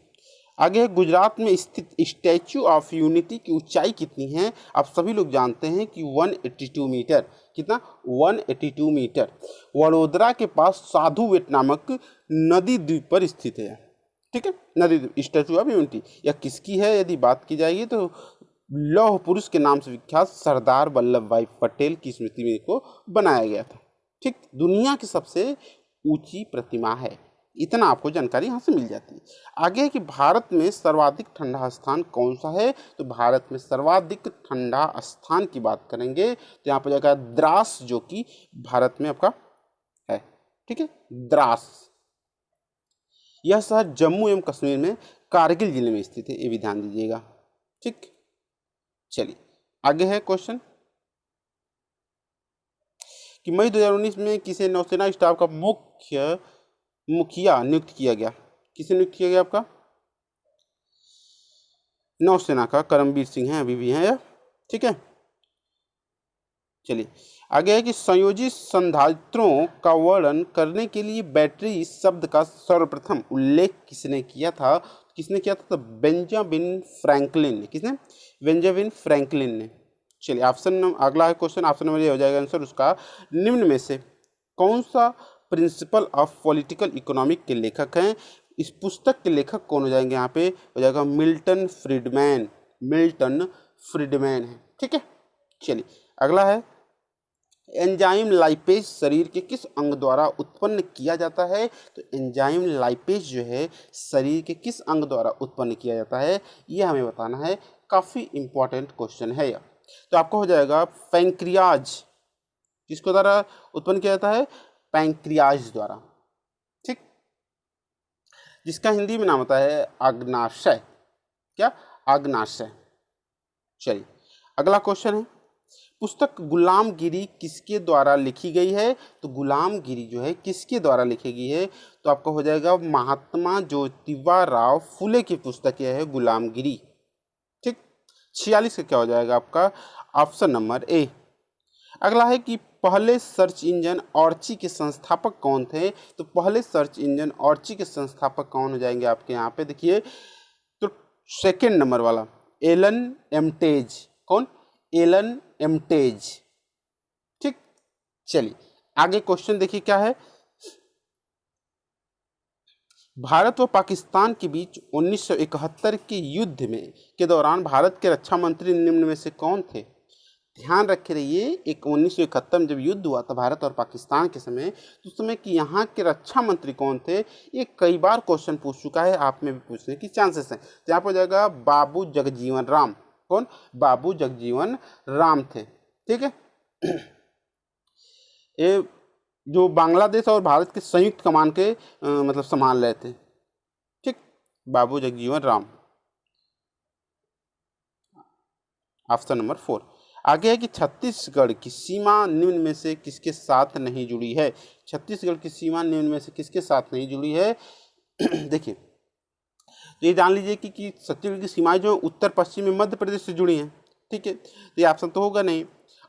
आगे है, गुजरात में स्थित स्टैच्यू ऑफ यूनिटी की ऊंचाई कितनी है? आप सभी लोग जानते हैं कि 182 मीटर। कितना? 182 मीटर। वडोदरा के पास साधु बेट नामक नदी द्वीप पर स्थित है। ठीक है, नदी द्वीप स्टैच्यू ऑफ यूनिटी यह किसकी है? यदि बात की जाएगी तो लौह पुरुष के नाम से विख्यात सरदार वल्लभ भाई पटेल की स्मृति में इसको बनाया गया था। ठीक, दुनिया की सबसे ऊंची प्रतिमा है। इतना आपको जानकारी यहाँ से मिल जाती है। आगे है कि भारत में सर्वाधिक ठंडा स्थान कौन सा है? तो भारत में सर्वाधिक ठंडा स्थान की बात करेंगे तो यहाँ पर जाएगा द्रास, जो कि भारत में आपका है। ठीक है, द्रास। यह शहर जम्मू एवं कश्मीर में कारगिल जिले में स्थित है, ये भी ध्यान दीजिएगा। ठीक, चलिए आगे है क्वेश्चन कि मई 2019 में किसे नौसेना स्टाफ का मुखिया नियुक्त किया गया? किसे नियुक्त किया गया? आपका नौसेना का करमबीर सिंह है, अभी भी है। ठीक है, चलिए आगे है कि संयोजी संधारित्रों का वर्णन करने के लिए बैटरी शब्द का सर्वप्रथम उल्लेख किसने किया था? किसने किया था? तो बेंजामिन फ्रैंकलिन ने। किसने? बेंजामिन फ्रैंकलिन ने। चलिए अगला है क्वेश्चन, ऑप्शन नंबर ये हो जाएगा आंसर उसका। निम्न में से कौन सा प्रिंसिपल ऑफ पॉलिटिकल इकोनॉमिक के लेखक हैं? इस पुस्तक के लेखक कौन हो जाएंगे? यहाँ पे हो जाएगा मिल्टन फ्रीडमैन। मिल्टन फ्रीडमैन है। ठीक है, चलिए अगला है, एंजाइम लाइपेज शरीर के किस अंग द्वारा उत्पन्न किया जाता है? तो एंजाइम लाइपेज जो है शरीर के किस अंग द्वारा उत्पन्न किया जाता है, ये हमें बताना है। काफ़ी इंपॉर्टेंट क्वेश्चन है यह। तो आपको हो जाएगा पैंक्रियाज, किसको द्वारा उत्पन्न किया जाता है? पैंक्रियाज द्वारा। ठीक, जिसका हिंदी में नाम होता है अग्नाशय। क्या? अग्नाशय। चलिए अगला क्वेश्चन है, पुस्तक गुलामगिरी किसके द्वारा लिखी गई है? तो गुलामगिरी जो है किसके द्वारा लिखी गई है? तो आपका हो जाएगा महात्मा ज्योतिबा राव फुले की पुस्तक यह है गुलामगिरी। ठीक, 46 का क्या हो जाएगा आपका? ऑप्शन नंबर ए। अगला है कि पहले सर्च इंजन ऑर्ची के संस्थापक कौन थे? तो पहले सर्च इंजन ऑर्ची के संस्थापक कौन हो जाएंगे आपके यहाँ पे? देखिए तो सेकेंड नंबर वाला एलन एमटेज। कौन? एलन एमटेज। ठीक, चलिए आगे क्वेश्चन देखिए क्या है। भारत व पाकिस्तान के बीच 1971 के युद्ध में के दौरान भारत के रक्षा मंत्री निम्न में से कौन थे? ध्यान रखे रहिए, एक 1971 में जब युद्ध हुआ था भारत और पाकिस्तान के समय, तो उस समय कि यहाँ के रक्षा मंत्री कौन थे? ये कई बार क्वेश्चन पूछ चुका है, आप में भी पूछने की चांसेस हैं। तो यहाँ पर हो जाएगा बाबू जगजीवन राम। कौन? बाबू जगजीवन राम थे। ठीक है, ये जो बांग्लादेश और भारत के संयुक्त कमान के मतलब संभाल रहे थे। ठीक, बाबू जगजीवन राम, ऑप्शन नंबर 4। आगे है कि छत्तीसगढ़ की सीमा निम्न में से किसके साथ नहीं जुड़ी है? छत्तीसगढ़ की सीमा निम्न में से किसके साथ नहीं जुड़ी है? देखिए तो ये जान लीजिए कि छत्तीसगढ़ की सीमाएं जो उत्तर पश्चिम में मध्य प्रदेश से जुड़ी हैं। ठीक है, तो ये ऑप्शन तो होगा नहीं।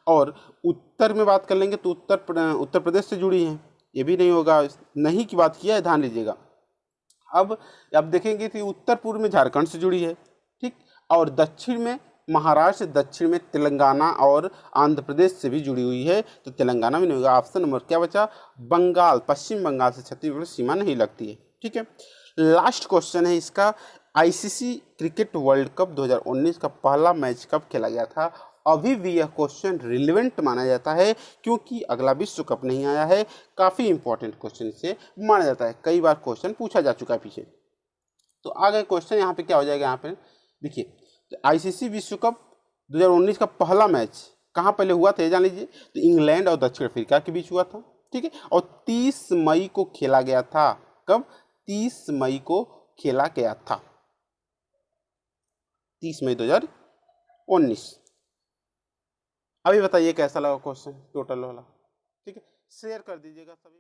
और उत्तर में बात कर लेंगे तो उत्तर प्रदेश से जुड़ी हैं, ये भी नहीं होगा। नहीं की बात किया है, ध्यान लीजिएगा। अब देखेंगे कि उत्तर पूर्व में झारखंड से जुड़ी है। ठीक, और दक्षिण में महाराष्ट्र, दक्षिण में तेलंगाना और आंध्र प्रदेश से भी जुड़ी हुई है, तो तेलंगाना भी नहीं होगा। ऑप्शन नंबर क्या बचा? बंगाल, पश्चिम बंगाल से छत्तीसगढ़ सीमा नहीं लगती है। ठीक है, लास्ट क्वेश्चन है इसका, आईसीसी क्रिकेट वर्ल्ड कप 2019 का पहला मैच कब खेला गया था? अभी भी यह क्वेश्चन रिलेवेंट माना जाता है क्योंकि अगला विश्व कप नहीं आया है। काफ़ी इंपॉर्टेंट क्वेश्चन इसे माना जाता है, कई बार क्वेश्चन पूछा जा चुका है पीछे। तो आगे क्वेश्चन यहाँ पे क्या हो जाएगा? यहाँ पे देखिए, तो आईसीसी विश्व कप 2019 का पहला मैच कहाँ पहले हुआ था ये जान लीजिए। तो इंग्लैंड और दक्षिण अफ्रीका के बीच हुआ था। ठीक है। और 30 मई को खेला गया था। कब? 30 मई को खेला गया था, 30 मई 2019। अभी बताइए कैसा लगा क्वेश्चन टोटल वाला, ठीक है। शेयर कर दीजिएगा सभी।